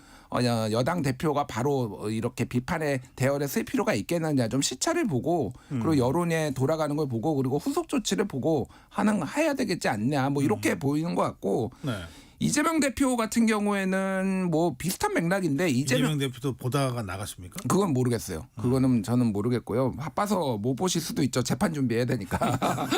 여당 대표가 바로 이렇게 비판의 대열에 쓸 필요가 있겠느냐 좀 시차를 보고 그리고 여론에 돌아가는 걸 보고 그리고 후속 조치를 보고 해야 되겠지 않냐 뭐 이렇게 보이는 것 같고 네. 이재명 대표 같은 경우에는 뭐 비슷한 맥락인데 이재명 대표도 보다가 나갔습니까? 그건 모르겠어요. 그거는 저는 모르겠고요. 바빠서 못 보실 수도 있죠. 재판 준비해야 되니까.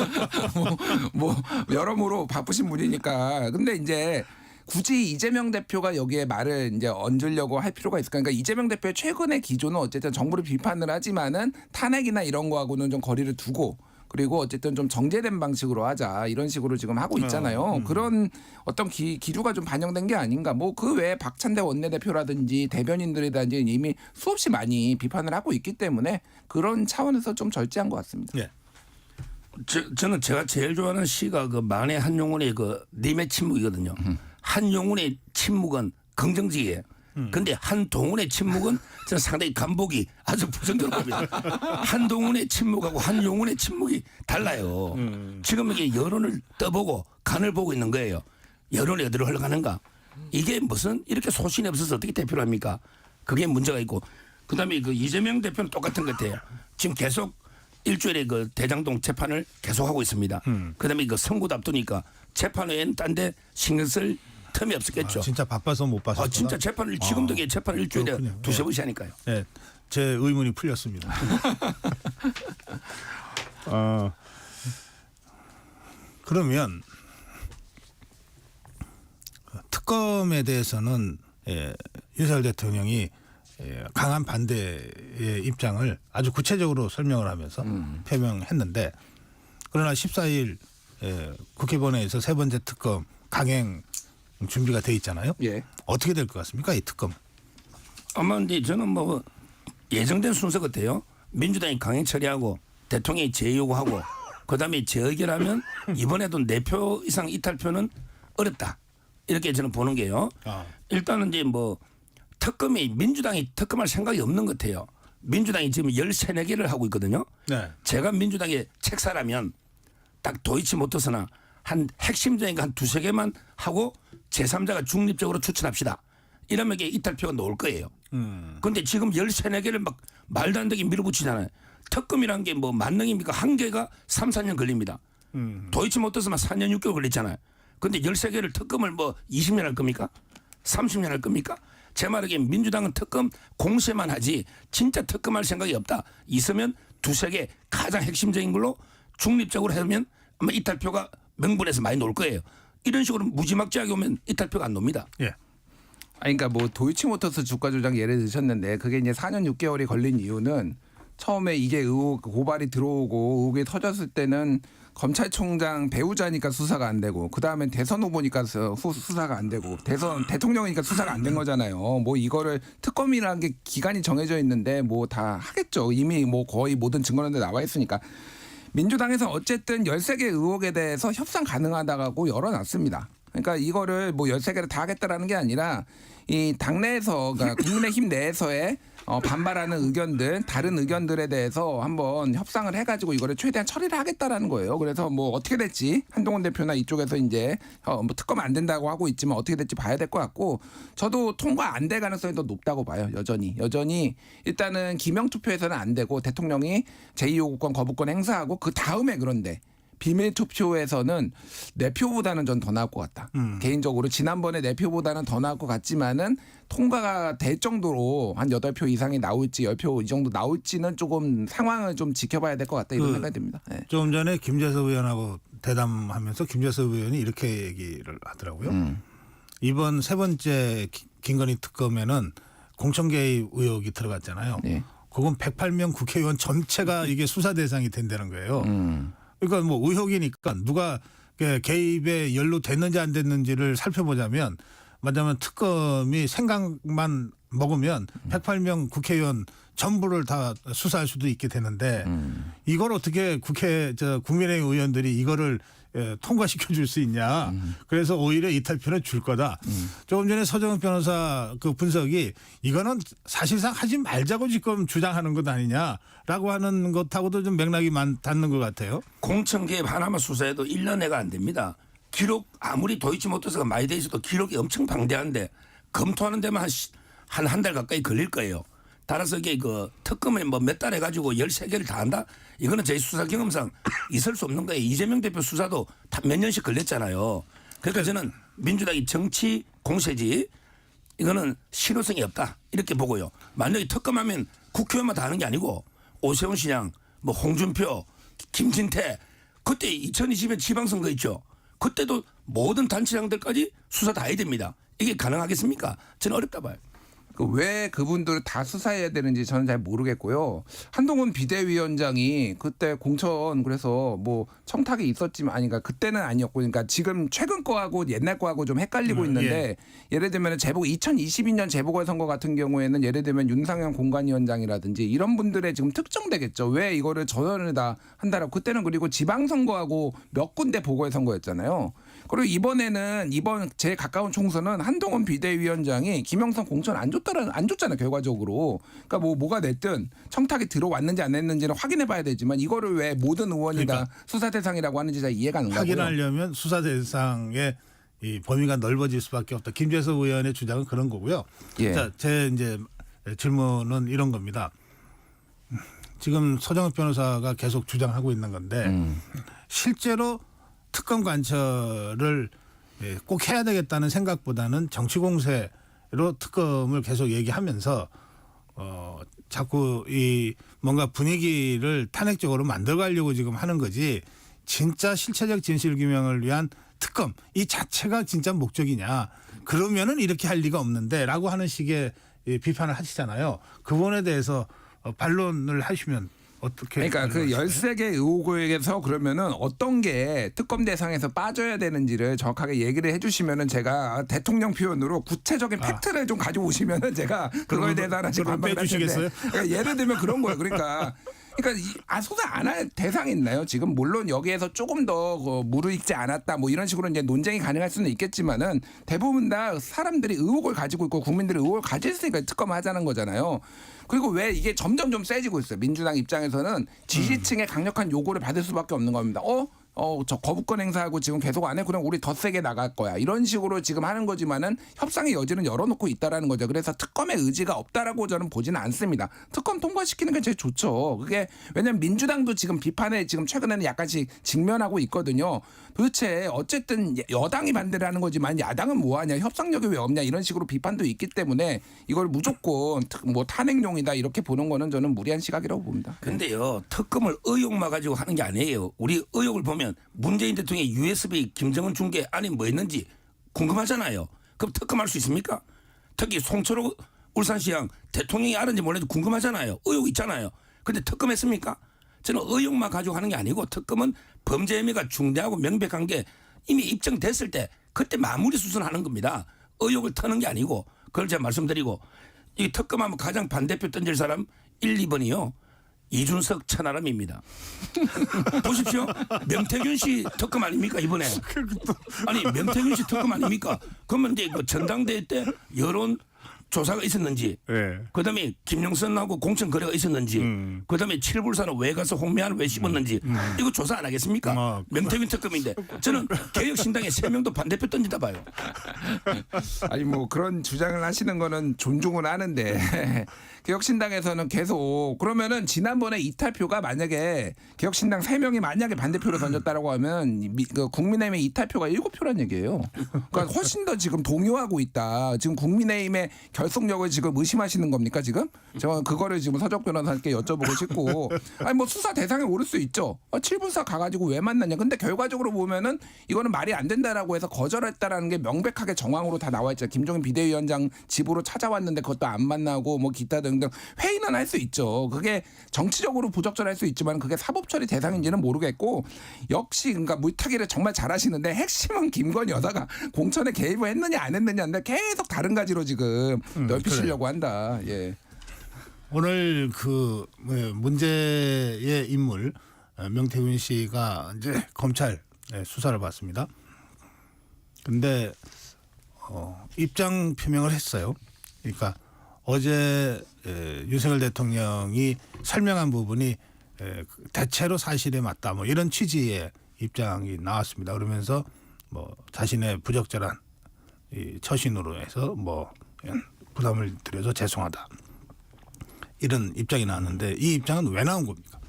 뭐 여러모로 바쁘신 분이니까. 근데 이제 굳이 이재명 대표가 여기에 말을 이제 얹으려고 할 필요가 있을까? 그러니까 이재명 대표의 최근의 기조는 어쨌든 정부를 비판을 하지만은 탄핵이나 이런 거하고는 좀 거리를 두고 그리고 어쨌든 좀 정제된 방식으로 하자 이런 식으로 지금 하고 있잖아요. 그런 어떤 기류가 좀 반영된 게 아닌가. 뭐 그 외에 박찬대 원내대표라든지 대변인들이라든지 이미 수없이 많이 비판을 하고 있기 때문에 그런 차원에서 좀 절제한 것 같습니다. 네. 저는 제가 제일 좋아하는 시가 그 만해 한용운의 그 님의 침묵이거든요. 한용운의 침묵은 긍정적이에요. 근데 한동훈의 침묵은 저는 상당히 감복이 아주 부정적입니다. 한동훈의 침묵하고 한용운의 침묵이 달라요. 지금 이게 여론을 떠보고 간을 보고 있는 거예요. 여론이 어디로 흘러가는가. 이게 무슨 이렇게 소신이 없어서 어떻게 대표를 합니까? 그게 문제가 있고 그다음에 그 이재명 대표는 똑같은 것 같아요. 지금 계속 일주일에 그 대장동 재판을 계속하고 있습니다. 그다음에 그 선고도 앞두니까 재판 외에는 딴 데 신경 쓸 틈이 없었겠죠. 진짜 바빠서 못 봐서. 진짜 재판을 지금도 재판을 일주일에 그렇군요. 두세 번씩 하니까요. 네, 제 의문이 풀렸습니다. 그러면 특검에 대해서는 윤석열 대통령이 강한 반대의 입장을 아주 구체적으로 설명을 하면서 표명했는데 그러나 14일 국회 본회의에서 세 번째 특검 강행 준비가 돼 있잖아요. 예. 어떻게 될 것 같습니까, 이 특검? 아마 이제 저는 뭐 예정된 순서 같아요. 민주당이 강행 처리하고 대통령이 재요구하고 그다음에 재의결하면 이번에도 4표 이상 이탈표는 어렵다. 이렇게 저는 보는 게요. 일단은 이제 뭐 특검이 민주당이 특검할 생각이 없는 것 같아요. 민주당이 지금 13, 14개를 하고 있거든요. 네. 제가 민주당의 책사라면 딱 도이치모터스나 한 핵심적인 한 2-3개만 하고 제3자가 중립적으로 추천합시다. 이러면 이게 이탈표가 나올 거예요. 그런데 지금 13, 14개를 막 말도 안 되게 밀어붙이잖아요. 특검이란 게 뭐 만능입니까? 한 개가 3, 4년 걸립니다. 도이치모터스만 4년 6개월 걸렸잖아요. 그런데 13개를 특검을 뭐 20년 할 겁니까? 30년 할 겁니까? 제 말에 민주당은 특검 공세만 하지 진짜 특검할 생각이 없다. 있으면 2-3개 가장 핵심적인 걸로 중립적으로 하면 아마 이탈표가 명분에서 많이 놓을 거예요. 이런 식으로 무지막지하게 오면 이탈표가 안 놉니다. 예. 그러니까 뭐 도이치모터스 주가 조작 예를 드셨는데 그게 이제 4년 6개월이 걸린 이유는 처음에 이게 의혹 고발이 들어오고 의혹이 터졌을 때는 검찰총장 배우자니까 수사가 안 되고 그다음에 대선 후보니까 수사가 안 되고 대통령이니까 수사가 안 된 거잖아요. 뭐 이거를 특검이라는 게 기간이 정해져 있는데 뭐 다 하겠죠. 이미 뭐 거의 모든 증거는 나와 있으니까. 민주당에서 어쨌든 13개 의혹에 대해서 협상 가능하다고 열어놨습니다. 그러니까 이거를 뭐 13개를 다 하겠다라는 게 아니라 이 당내에서 그러니까 국민의힘 내에서의 반발하는 의견들, 다른 의견들에 대해서 한번 협상을 해가지고 이거를 최대한 처리를 하겠다라는 거예요. 그래서 뭐 어떻게 될지 한동훈 대표나 이쪽에서 이제 뭐 특검 안 된다고 하고 있지만 어떻게 될지 봐야 될 것 같고 저도 통과 안 될 가능성이 더 높다고 봐요. 여전히 일단은 기명 투표에서는 안 되고 대통령이 제2요구권 거부권 행사하고 그 다음에 그런데. 비밀 투표에서는 4표보다는 전 더 나을 것 같다. 개인적으로 지난번에 4표보다는 더 나을 것 같지만은 통과가 될 정도로 한 8표 이상이 나올지 10표 이 정도 나올지는 조금 상황을 좀 지켜봐야 될 것 같다 이런 생각이 듭니다. 네. 조금 전에 김재섭 의원하고 대담하면서 김재섭 의원이 이렇게 얘기를 하더라고요. 이번 세 번째 김건희 특검에는 공천 개입 의혹이 들어갔잖아요. 네. 그건 108명 국회의원 전체가 이게 수사 대상이 된다는 거예요. 그러니까 뭐 의혹이니까 누가 개입에 연루됐는지 안 됐는지를 살펴보자면 맞다면 특검이 생각만 먹으면 108명 국회의원 전부를 다 수사할 수도 있게 되는데 이걸 어떻게 국민의힘 의원들이 이거를 통과시켜 줄 수 있냐. 그래서 오히려 이탈표는 줄 거다. 조금 전에 서정훈 변호사 그 분석이 이거는 사실상 하지 말자고 지금 주장하는 것 아니냐라고 하는 것하고도 좀 맥락이 닿는 것 같아요. 공천 개입 하나만 수사해도 1년 내가 안 됩니다. 기록 아무리 도이치모터스가 많이 돼 있어도 기록이 엄청 방대한데 검토하는 데만 한 달 가까이 걸릴 거예요. 따라서 이게 그 특검을 뭐 몇 달 해가지고 13개를 다 한다? 이거는 저희 수사 경험상 있을 수 없는 거예요. 이재명 대표 수사도 몇 년씩 걸렸잖아요. 그러니까 저는 민주당이 정치 공세지 이거는 실효성이 없다 이렇게 보고요. 만약에 특검하면 국회의원만 다 하는 게 아니고 오세훈 시장, 뭐 홍준표, 김진태 그때 2020년 지방선거 있죠. 그때도 모든 단체장들까지 수사 다 해야 됩니다. 이게 가능하겠습니까? 저는 어렵다 봐요. 왜 그분들을 다 수사해야 되는지 저는 잘 모르겠고요. 한동훈 비대위원장이 그때 공천 그래서 뭐 청탁이 있었지만 아니가 그때는 아니었고 그러니까 지금 최근 거하고 옛날 거하고 좀 헷갈리고 있는데 예를 들면 2022년 재보궐선거 같은 경우에는 예를 들면 윤상현 공관위원장이라든지 이런 분들의 지금 특정되겠죠. 왜 이거를 전원을 다 한다라고 그때는 그리고 지방선거하고 몇 군데 보궐선거였잖아요. 그리고 이번 제일 가까운 총선은 한동훈 비대위원장이 김영삼 공천 안 줬잖아요 결과적으로. 그러니까 뭐가 됐든 청탁이 들어왔는지 안 했는지는 확인해봐야 되지만 이거를 왜 모든 의원이 다 수사 대상이라고 하는지 잘 이해가 안 가고요. 확인하려면 수사 대상의 이 범위가 넓어질 수밖에 없다. 김재섭 의원의 주장은 그런 거고요. 예. 자, 제 이제 질문은 이런 겁니다. 지금 서정욱 변호사가 계속 주장하고 있는 건데 실제로 특검 관철을 꼭 해야 되겠다는 생각보다는 정치 공세로 특검을 계속 얘기하면서 자꾸 이 뭔가 분위기를 탄핵적으로 만들어가려고 지금 하는 거지 진짜 실체적 진실 규명을 위한 특검 이 자체가 진짜 목적이냐 그러면은 이렇게 할 리가 없는데라고 하는 식의 비판을 하시잖아요. 그 부분에 대해서 반론을 하시면 어떻게? 그러니까 그 13개 의혹에서 그러면은 어떤 게 특검 대상에서 빠져야 되는지를 정확하게 얘기를 해주시면은 제가 대통령 표현으로 구체적인 팩트를 좀 가져오시면은 제가 그거에 대해서 하나씩 반박을 할 텐데. 그러니까 예를 들면 그런 거예요. 그러니까 소사 안 할 대상이 있나요? 지금 물론 여기에서 조금 더 무르익지 않았다 뭐 이런 식으로 이제 논쟁이 가능할 수는 있겠지만은 대부분 다 사람들이 의혹을 가지고 있고 국민들이 의혹을 가질 수 있으니까 특검을 하자는 거잖아요. 그리고 왜 이게 점점 좀 세지고 있어요. 민주당 입장에서는 지지층의 강력한 요구를 받을 수밖에 없는 겁니다. 저 거부권 행사하고 지금 계속 안 해. 그럼 우리 더 세게 나갈 거야. 이런 식으로 지금 하는 거지만은 협상의 여지는 열어놓고 있다라는 거죠. 그래서 특검의 의지가 없다라고 저는 보지는 않습니다. 특검 통과시키는 게 제일 좋죠. 그게 왜냐하면 민주당도 지금 비판에 지금 최근에는 약간씩 직면하고 있거든요. 도대체 어쨌든 여당이 반대를 하는 거지만 야당은 뭐하냐. 협상력이 왜 없냐. 이런 식으로 비판도 있기 때문에 이걸 무조건 뭐 탄핵용이다 이렇게 보는 거는 저는 무리한 시각이라고 봅니다. 근데요. 특검을 의혹만 가지고 하는 게 아니에요. 우리 의혹을 보면 문재인 대통령의 USB 김정은 중계 안에 뭐 있는지 궁금하잖아요. 그럼 특검할 수 있습니까? 특히 송철호 울산시장 대통령이 알았는지 몰라도 궁금하잖아요. 의혹 있잖아요. 근데 특검했습니까? 저는 의혹만 가지고 하는 게 아니고 특검은 범죄 혐의가 중대하고 명백한 게 이미 입증됐을 때 그때 마무리 수순하는 겁니다. 의혹을 터는 게 아니고 그걸 제가 말씀드리고 이 특검하면 가장 반대표 던질 사람 1, 2번이요. 이준석 천하람입니다. 보십시오. 명태균 씨 특검 아닙니까 이번에? 아니 명태균 씨 특검 아닙니까? 그러면 이제 그 전당대회 때 여론 조사가 있었는지, 그다음에 김영선하고 공천 거래가 있었는지, 그다음에 칠불산은 왜 가서 홍미안을 왜 씹었는지 이거 조사 안 하겠습니까? 명태균 특검인데 저는 개혁신당에 3명도 반대표 던지다 봐요. 아니 뭐 그런 주장을 하시는 거는 존중은 하는데 개혁신당에서는 계속 그러면은 지난번에 이탈표가 만약에 개혁신당 3명이 만약에 반대표로 던졌다라고 하면 국민의힘의 이탈표가 7표란 얘기예요. 그러니까 훨씬 더 지금 동요하고 있다. 지금 국민의힘의 결속력을 지금 의심하시는 겁니까 지금? 제가 그거를 지금 서적 변호사님께 여쭤보고 싶고 아니 뭐 수사 대상에 오를 수 있죠. 7분사 가가지고 왜 만났냐. 근데 결과적으로 보면은 이거는 말이 안 된다라고 해서 거절했다라는 게 명백하게 정황으로 다 나와 있죠. 김종인 비대위원장 집으로 찾아왔는데 그것도 안 만나고 뭐 기타 등등 회의는 할 수 있죠. 그게 정치적으로 부적절할 수 있지만 그게 사법 처리 대상인지는 모르겠고 역시 그러니까 물타기를 정말 잘하시는데 핵심은 김건희 여사가 공천에 개입을 했느냐 안 했느냐인데 계속 다른 가지로 지금 넓히시려고 한다. 예. 오늘 그 문제의 인물 명태균 씨가 이제 검찰 수사를 받습니다. 근데 입장 표명을 했어요. 그러니까 어제 윤석열 대통령이 설명한 부분이 대체로 사실에 맞다. 뭐 이런 취지의 입장이 나왔습니다. 그러면서 뭐 자신의 부적절한 이 처신으로 해서 뭐 부담을 드려서 죄송하다. 이런 입장이 나왔는데 이 입장은 왜 나온 겁니까?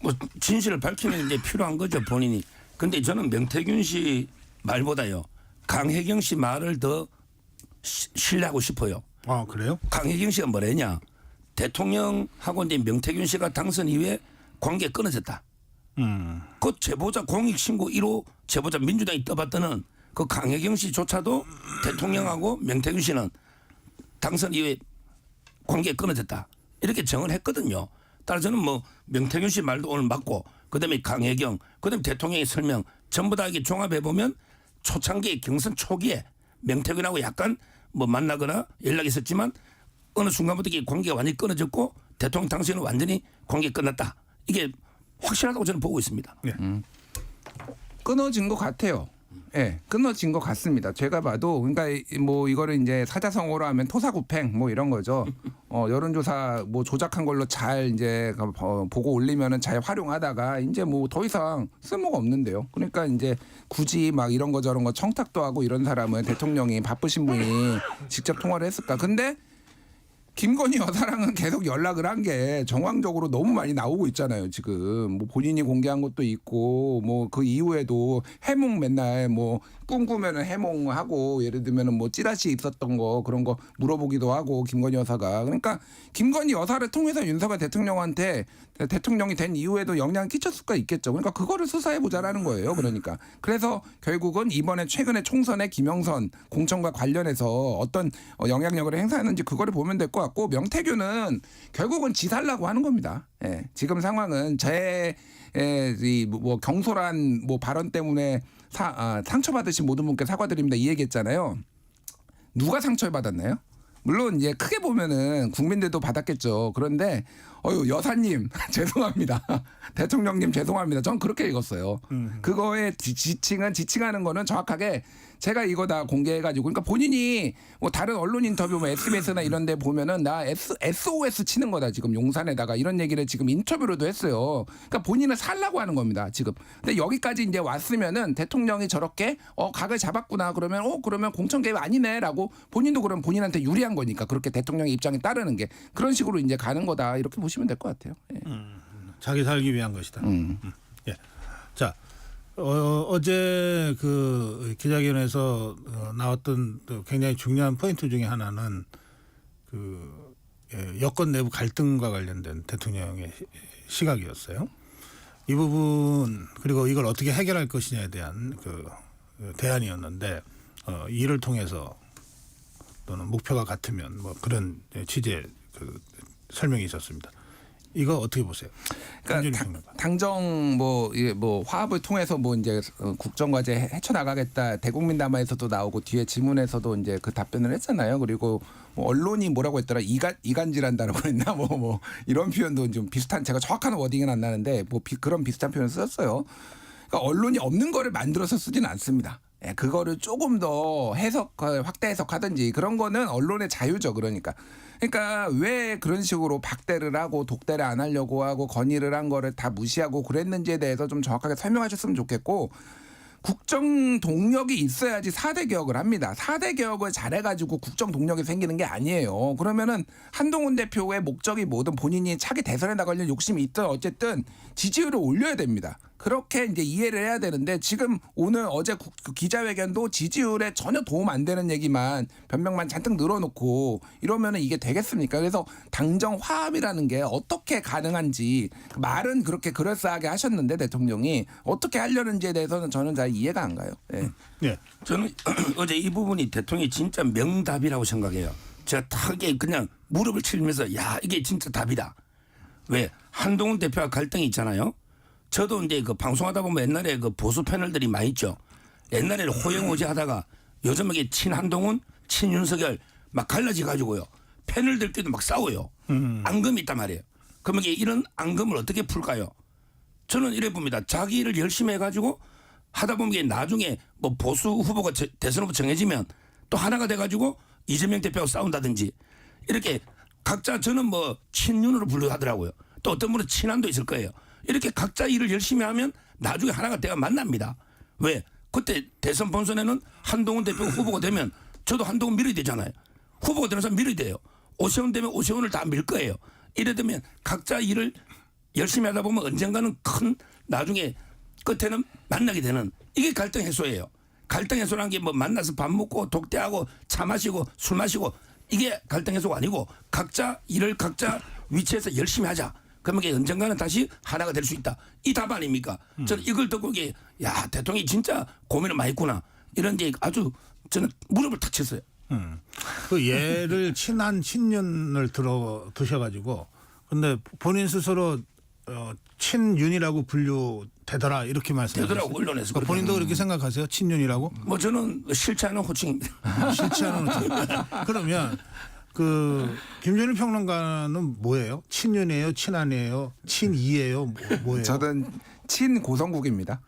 뭐 진실을 밝히는 게 필요한 거죠 본인이. 근데 저는 명태균 씨 말보다요 강혜경 씨 말을 더 신뢰하고 싶어요. 아 그래요? 강혜경 씨가 뭐랬냐? 대통령하고 이제 명태균 씨가 당선 이후에 관계 끊어졌다. 그 제보자 공익신고 1호 제보자 민주당이 떠받드는 그 강혜경 씨조차도 대통령하고 명태균 씨는 당선 이후에 관계 끊어졌다. 이렇게 정을 했거든요. 따라서 저는 뭐 명태균 씨 말도 오늘 맞고 그다음에 강혜경 그다음에 대통령의 설명 전부 다 이게 종합해 보면 초창기 경선 초기에 명태균하고 약간 뭐 만나거나 연락이 있었지만 어느 순간부터 이게 관계가 완전히 끊어졌고 대통령 당시에는 완전히 관계 끝났다. 이게 확실하다고 저는 보고 있습니다. 끊어진 것 같아요. 끊어진 것 같습니다. 제가 봐도 그러니까 뭐 이거를 이제 사자성어로 하면 토사구팽 뭐 이런 거죠. 여론조사 뭐 조작한 걸로 잘 이제 보고 올리면은 잘 활용하다가 이제 뭐 더 이상 쓸모가 없는데요. 그러니까 이제 굳이 막 이런 거 저런 거 청탁도 하고 이런 사람은 대통령이 바쁘신 분이 직접 통화를 했을까? 근데 김건희 여사랑은 계속 연락을 한 게 정황적으로 너무 많이 나오고 있잖아요. 지금 뭐 본인이 공개한 것도 있고 뭐 그 이후에도 해몽 맨날 뭐 꿈꾸면은 해몽하고 예를 들면은 뭐 찌라시 있었던 거 그런 거 물어보기도 하고 김건희 여사가 그러니까 김건희 여사를 통해서 윤석열 대통령한테 대통령이 된 이후에도 영향을 끼쳤을 수가 있겠죠. 그러니까 그거를 수사해 보자라는 거예요. 그러니까 그래서 결국은 이번에 최근에 총선에 김영선 공천과 관련해서 어떤 영향력을 행사하는지 그거를 보면 될 것 같고 명태균은 결국은 지살라고 하는 겁니다. 예, 지금 상황은 뭐 경솔한 뭐 발언 때문에 상처받으신 모든 분께 사과드립니다. 이 얘기했잖아요. 누가 상처를 받았나요? 물론 이제 크게 보면은 국민들도 받았겠죠. 그런데 여사님 죄송합니다. 대통령님 죄송합니다. 전 그렇게 읽었어요. 그거의 지칭하는 거는 정확하게 제가 이거 다 공개해가지고 그러니까 본인이 뭐 다른 언론 인터뷰 뭐 SBS나 이런 데 보면은 나 SOS 치는 거다 지금 용산에다가 이런 얘기를 지금 인터뷰로도 했어요. 그러니까 본인은 살라고 하는 겁니다 지금. 근데 여기까지 이제 왔으면은 대통령이 저렇게 각을 잡았구나 그러면 그러면 공천 개입 아니네라고 본인도 그럼 본인한테 유리한 거니까 그렇게 대통령의 입장에 따르는 게 그런 식으로 이제 가는 거다 이렇게 보시면 될 것 같아요. 예. 자기 살기 위한 것이다. 예. 자. 어제 그 기자회견에서 나왔던 굉장히 중요한 포인트 중에 하나는 그 여권 내부 갈등과 관련된 대통령의 시각이었어요. 이 부분 그리고 이걸 어떻게 해결할 것이냐에 대한 그 대안이었는데 이를 통해서 또는 목표가 같으면 뭐 그런 취지의 그 설명이 있었습니다. 이거 어떻게 보세요? 그러니까 당정 뭐 화합을 통해서 뭐 이제 국정과제 헤쳐나가겠다 대국민 담화에서도 나오고 뒤에 질문에서도 이제 그 답변을 했잖아요. 그리고 뭐 언론이 뭐라고 했더라 이간질한다라고 했나 뭐 이런 표현도 좀 비슷한 제가 정확한 워딩은 안 나는데 뭐 그런 비슷한 표현을 썼어요. 그러니까 언론이 없는 거를 만들어서 쓰지는 않습니다. 예, 그거를 조금 더 확대 해석하든지 그런 거는 언론의 자유죠. 그러니까 왜 그런 식으로 박대를 하고 독대를 안 하려고 하고 건의를 한 거를 다 무시하고 그랬는지에 대해서 좀 정확하게 설명하셨으면 좋겠고 국정 동력이 있어야지 4대 개혁을 합니다. 4대 개혁을 잘해가지고 국정 동력이 생기는 게 아니에요. 그러면은 한동훈 대표의 목적이 뭐든 본인이 차기 대선에 나가려는 욕심이 있든 어쨌든 지지율을 올려야 됩니다. 그렇게 이제 이해를 해야 되는데 지금 어제 기자회견도 지지율에 전혀 도움 안 되는 얘기만 변명만 잔뜩 늘어놓고 이러면은 이게 되겠습니까? 그래서 당정 화합이라는 게 어떻게 가능한지 말은 그렇게 그럴싸하게 하셨는데 대통령이 어떻게 하려는지에 대해서는 저는 잘 이해가 안 가요. 예. 네. 저는 어제 이 부분이 대통령이 진짜 명답이라고 생각해요. 제가 타게 그냥 무릎을 치면서 야 이게 진짜 답이다. 왜 한동훈 대표와 갈등이 있잖아요. 저도 이제 그 방송하다 보면 옛날에 그 보수 패널들이 많이 있죠. 옛날에는 호영호제 하다가 요즘에 친한동훈, 친윤석열 막 갈라져 가지고요. 패널들끼리도 막 싸워요. 앙금이 있단 말이에요. 그러면 이런 앙금을 어떻게 풀까요? 저는 이래 봅니다. 자기 일을 열심히 해가지고 하다 보면 나중에 뭐 보수 후보가 대선 후보 정해지면 또 하나가 돼가지고 이재명 대표하고 싸운다든지 이렇게 각자 저는 뭐 친윤으로 분류하더라고요. 또 어떤 분은 친한도 있을 거예요. 이렇게 각자 일을 열심히 하면 나중에 하나가 돼가 만납니다. 왜? 그때 대선 본선에는 한동훈 대표가 후보가 되면 저도 한동훈 밀어야 되잖아요. 후보가 되는 사람 밀어야 돼요. 오세훈 되면 오세훈을 다 밀 거예요. 이래 되면 각자 일을 열심히 하다 보면 언젠가는 큰 나중에 끝에는 만나게 되는 이게 갈등 해소예요. 갈등 해소라는 게 뭐 만나서 밥 먹고 독대하고 차 마시고 술 마시고 이게 갈등 해소가 아니고 각자 일을 각자 위치에서 열심히 하자. 그러면 이게 언젠가는 다시 하나가 될 수 있다. 이 답 아닙니까? 저는 이걸 듣고 이게 야 대통령이 진짜 고민을 많이 했구나. 이런 게 아주 저는 무릎을 탁 쳤어요. 그 예를 친윤을 드셔가지고 근데 본인 스스로 친윤이라고 분류되더라 이렇게 말씀하셨어요. 되더라고 언론에서. 그러니까 본인도 그렇게 생각하세요? 친윤이라고? 뭐 저는 싫지 않은 호칭입니다. 싫지 않은 호칭. 그러면 그 김준일 평론가는 뭐예요? 친윤이에요? 친한이에요? 친이예요? 뭐예요? 저는 친고성국입니다.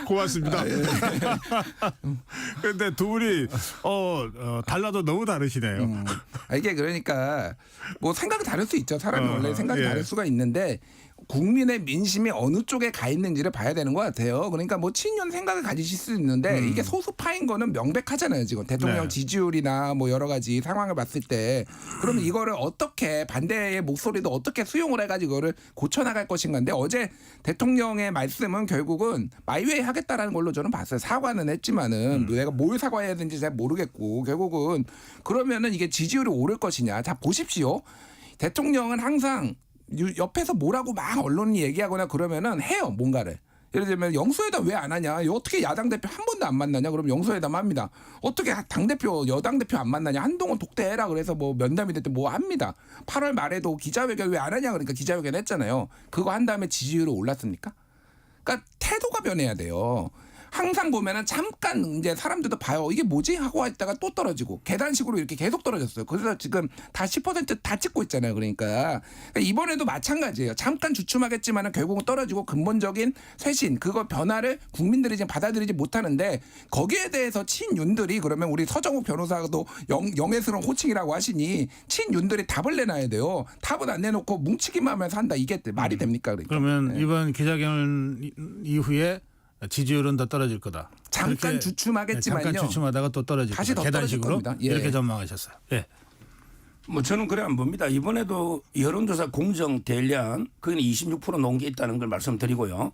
고맙습니다. 근데 두 분이 달라도 너무 다르시네요. 이게 그러니까 뭐 생각이 다를 수 있죠. 사람이 원래 생각이 예. 다를 수가 있는데 국민의 민심이 어느 쪽에 가 있는지를 봐야 되는 것 같아요. 그러니까 뭐 친윤 생각을 가지실 수 있는데 이게 소수파인 거는 명백하잖아요. 지금 대통령 네. 지지율이나 뭐 여러 가지 상황을 봤을 때 그러면 이거를 어떻게 반대의 목소리도 어떻게 수용을 해가지고 이거를 고쳐나갈 것인가인데 어제 대통령의 말씀은 결국은 마이웨이 하겠다라는 걸로 저는 봤어요. 사과는 했지만은 내가 뭘 사과해야 되는지 잘 모르겠고 결국은 그러면은 이게 지지율이 오를 것이냐. 자 보십시오. 대통령은 항상 옆에서 뭐라고 막 언론이 얘기하거나 그러면은 해요 뭔가를. 예를 들면 영수회담 왜 안 하냐. 어떻게 야당 대표 한 번도 안 만나냐. 그럼 영수회담 합니다. 어떻게 당대표 여당 대표 안 만나냐. 한동훈 독대해라 그래서 뭐 면담이 됐든 뭐 합니다. 8월 말에도 기자회견 왜 안 하냐 그러니까 기자회견 했잖아요. 그거 한 다음에 지지율이 올랐습니까? 그러니까 태도가 변해야 돼요. 항상 보면은 잠깐 이제 사람들도 봐요. 이게 뭐지 하고 있다가 또 떨어지고 계단식으로 이렇게 계속 떨어졌어요. 그래서 지금 다 10% 다 찍고 있잖아요. 그러니까 이번에도 마찬가지예요. 잠깐 주춤하겠지만은 결국은 떨어지고 근본적인 쇄신 그거 변화를 국민들이 지금 받아들이지 못하는데 거기에 대해서 친윤들이 그러면 우리 서정욱 변호사도 영예스러운 호칭이라고 하시니 친윤들이 답을 내놔야 돼요. 답은 안 내놓고 뭉치기만 하면서 한다. 이게 말이 됩니까? 그러니까. 그러면 네. 이번 기자회견 이후에 지지율은 더 떨어질 거다. 잠깐 그렇게, 주춤하겠지만요. 잠깐 주춤하다가 또 떨어질 다시 거다. 더 떨어질 계단식으로 겁니다. 예. 이렇게 전망하셨어요. 예. 뭐 저는 그래 안 봅니다. 이번에도 여론조사 공정 대련 거기는 26% 놓은 게 있다는 걸 말씀드리고요.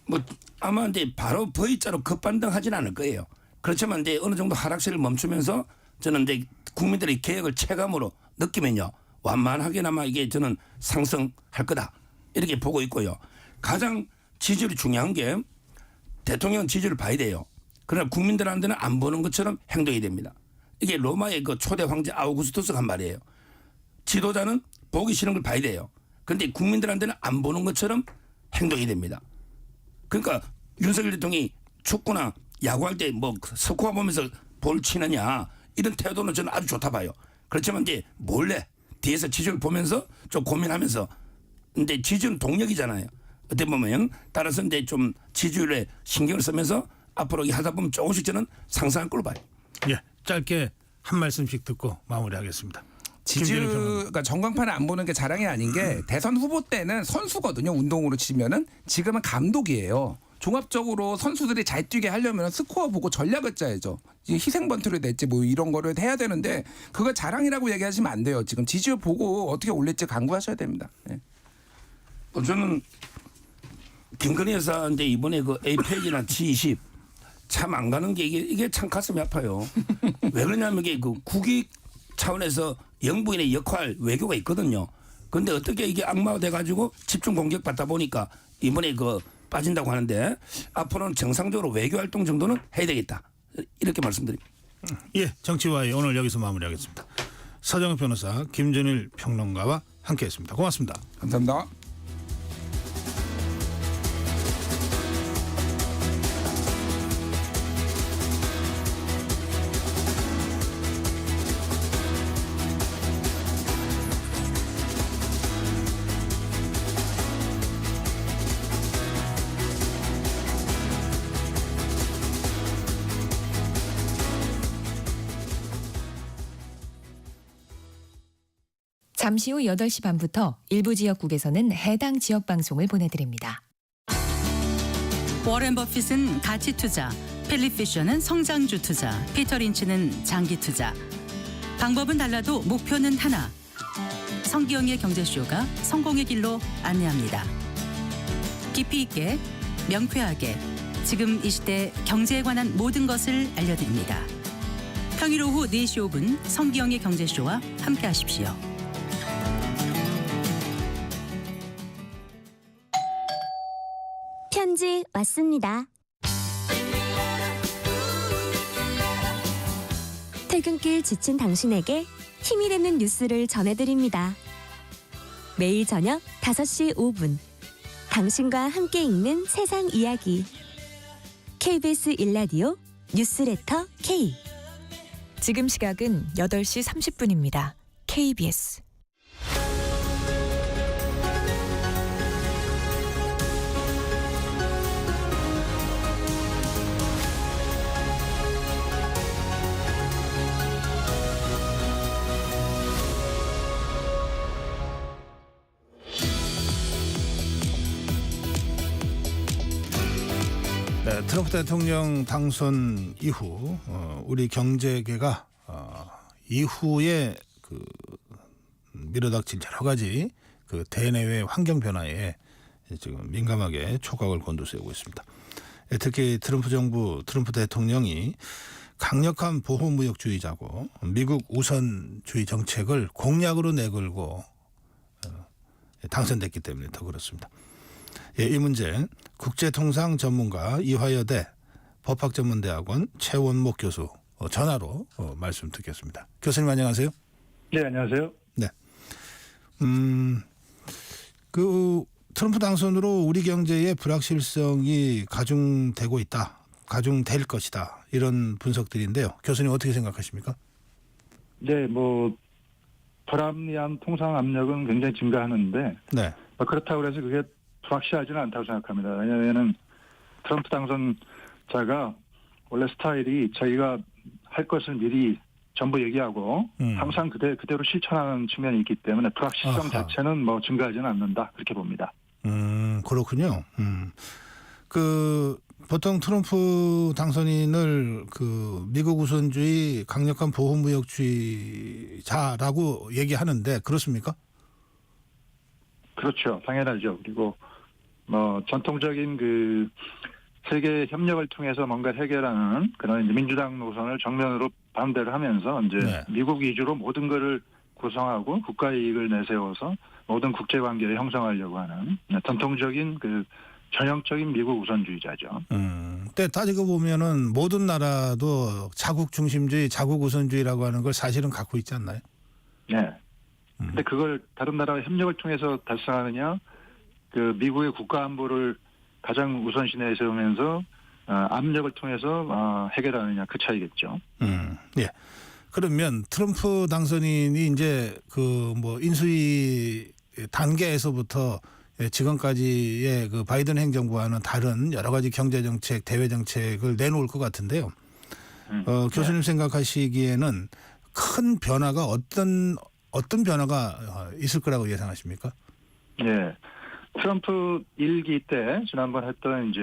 뭐 아마 이제 바로 V자로 급반등하지는 않을 거예요. 그렇지만 이제 어느 정도 하락세를 멈추면서 저는 이제 국민들의 개혁을 체감으로 느끼면요 완만하게나마 이게 저는 상승할 거다 이렇게 보고 있고요. 가장 지지율이 중요한 게 대통령 지지율을 봐야 돼요. 그러나 국민들한테는 안 보는 것처럼 행동이 됩니다. 이게 로마의 그 초대 황제 아우구스투스가 한 말이에요. 지도자는 보기 싫은 걸 봐야 돼요. 그런데 국민들한테는 안 보는 것처럼 행동이 됩니다. 그러니까 윤석열 대통령이 축구나 야구할 때 뭐 스코어 보면서 볼 치느냐 이런 태도는 저는 아주 좋다 봐요. 그렇지만 이제 몰래 뒤에서 지지율 보면서 좀 고민하면서 근데 지지율은 동력이잖아요. 어떻게 보면 따라서 이제 좀 지지율에 신경을 쓰면서 앞으로 하다 보면 조금씩 저는 상승할 걸로 봐요. 예. 짧게 한 말씀씩 듣고 마무리하겠습니다. 지지율 그러니까 전광판을 안 보는 게 자랑이 아닌 게 대선 후보 때는 선수거든요. 운동으로 치면은 지금은 감독이에요. 종합적으로 선수들이 잘 뛰게 하려면 스코어 보고 전략을 짜야죠. 희생번트를 냈지 뭐 이런 거를 해야 되는데 그걸 자랑이라고 얘기하시면 안 돼요. 지금 지지율 보고 어떻게 올릴지 강구하셔야 됩니다. 예. 저는 김건희 여사인데 이번에 그 APEC이나 G20 참 안 가는 게 이게 참 가슴이 아파요. 왜 그러냐면 이게 그 국익 차원에서 영부인의 역할 외교가 있거든요. 그런데 어떻게 이게 악마화돼 가지고 집중 공격받다 보니까 이번에 그 빠진다고 하는데 앞으로는 정상적으로 외교 활동 정도는 해야 되겠다. 이렇게 말씀드립니다. 예, 정치와의 오늘 여기서 마무리하겠습니다. 서정욱 변호사, 김준일 평론가와 함께했습니다. 고맙습니다. 감사합니다. 잠시 후 8시 반부터 일부 지역국에서는 해당 지역 방송을 보내드립니다. 워렌 버핏은 가치 투자, 필립 피셔는 성장주 투자, 피터 린치는 장기 투자. 방법은 달라도 목표는 하나. 성기영의 경제쇼가 성공의 길로 안내합니다. 깊이 있게, 명쾌하게, 지금 이 시대 경제에 관한 모든 것을 알려드립니다. 평일 오후 4시 5분 성기영의 경제쇼와 함께하십시오. 편지 왔습니다. 퇴근길 지친 당신에게 힘이 되는 뉴스를 전해드립니다. 매일 저녁 5시 5분 당신과 함께 읽는 세상 이야기 KBS 1라디오 뉴스레터 K. 지금 시각은 8시 30분입니다. KBS 트럼프 대통령 당선 이후 우리 경제계가 이후에 그 밀어닥칠 여러 가지 그 대내외 환경 변화에 지금 민감하게 촉각을 곤두세우고 있습니다. 특히 트럼프 대통령이 강력한 보호무역주의자고 미국 우선주의 정책을 공약으로 내걸고 당선됐기 때문에 더 그렇습니다. 이 문제 국제통상 전문가 이화여대 법학전문대학원 최원목 교수 전화로 말씀 듣겠습니다. 교수님 안녕하세요. 네, 안녕하세요. 네. 그 트럼프 당선으로 우리 경제의 불확실성이 가중되고 있다. 가중될 것이다. 이런 분석들인데요. 교수님 어떻게 생각하십니까? 네, 불합리한 통상 압력은 굉장히 증가하는데 네. 그렇다고 해서 그게 불확실하지는 않다고 생각합니다. 왜냐하면 트럼프 당선자가 원래 스타일이 자기가 할 것을 미리 전부 얘기하고 항상 그대로 실천하는 측면이 있기 때문에 불확실성 자체는 증가하지는 않는다 그렇게 봅니다. 그렇군요. 그 보통 트럼프 당선인을 그 미국 우선주의 강력한 보호무역주의자라고 얘기하는데 그렇습니까? 그렇죠, 당연하죠. 그리고 전통적인 그 세계 협력을 통해서 뭔가 해결하는 그런 이제 민주당 노선을 정면으로 반대를 하면서 이제 네. 미국 위주로 모든 것을 구성하고 국가 이익을 내세워서 모든 국제 관계를 형성하려고 하는 전통적인 그 전형적인 미국 우선주의자죠. 근데 따지고 보면은 모든 나라도 자국 중심주의, 자국 우선주의라고 하는 걸 사실은 갖고 있지 않나요? 네. 근데 그걸 다른 나라와 협력을 통해서 달성하느냐, 그 미국의 국가 안보를 가장 우선순위에 세우면서 압력을 통해서 해결하느냐 그 차이겠죠. 예. 그러면 트럼프 당선인이 이제 그 인수위 단계에서부터 지금까지의 그 바이든 행정부와는 다른 여러 가지 경제 정책, 대외 정책을 내놓을 것 같은데요. 교수님 생각하시기에는 큰 변화가 어떤 변화가 있을 거라고 예상하십니까? 네. 트럼프 1기 때 지난번 했던 이제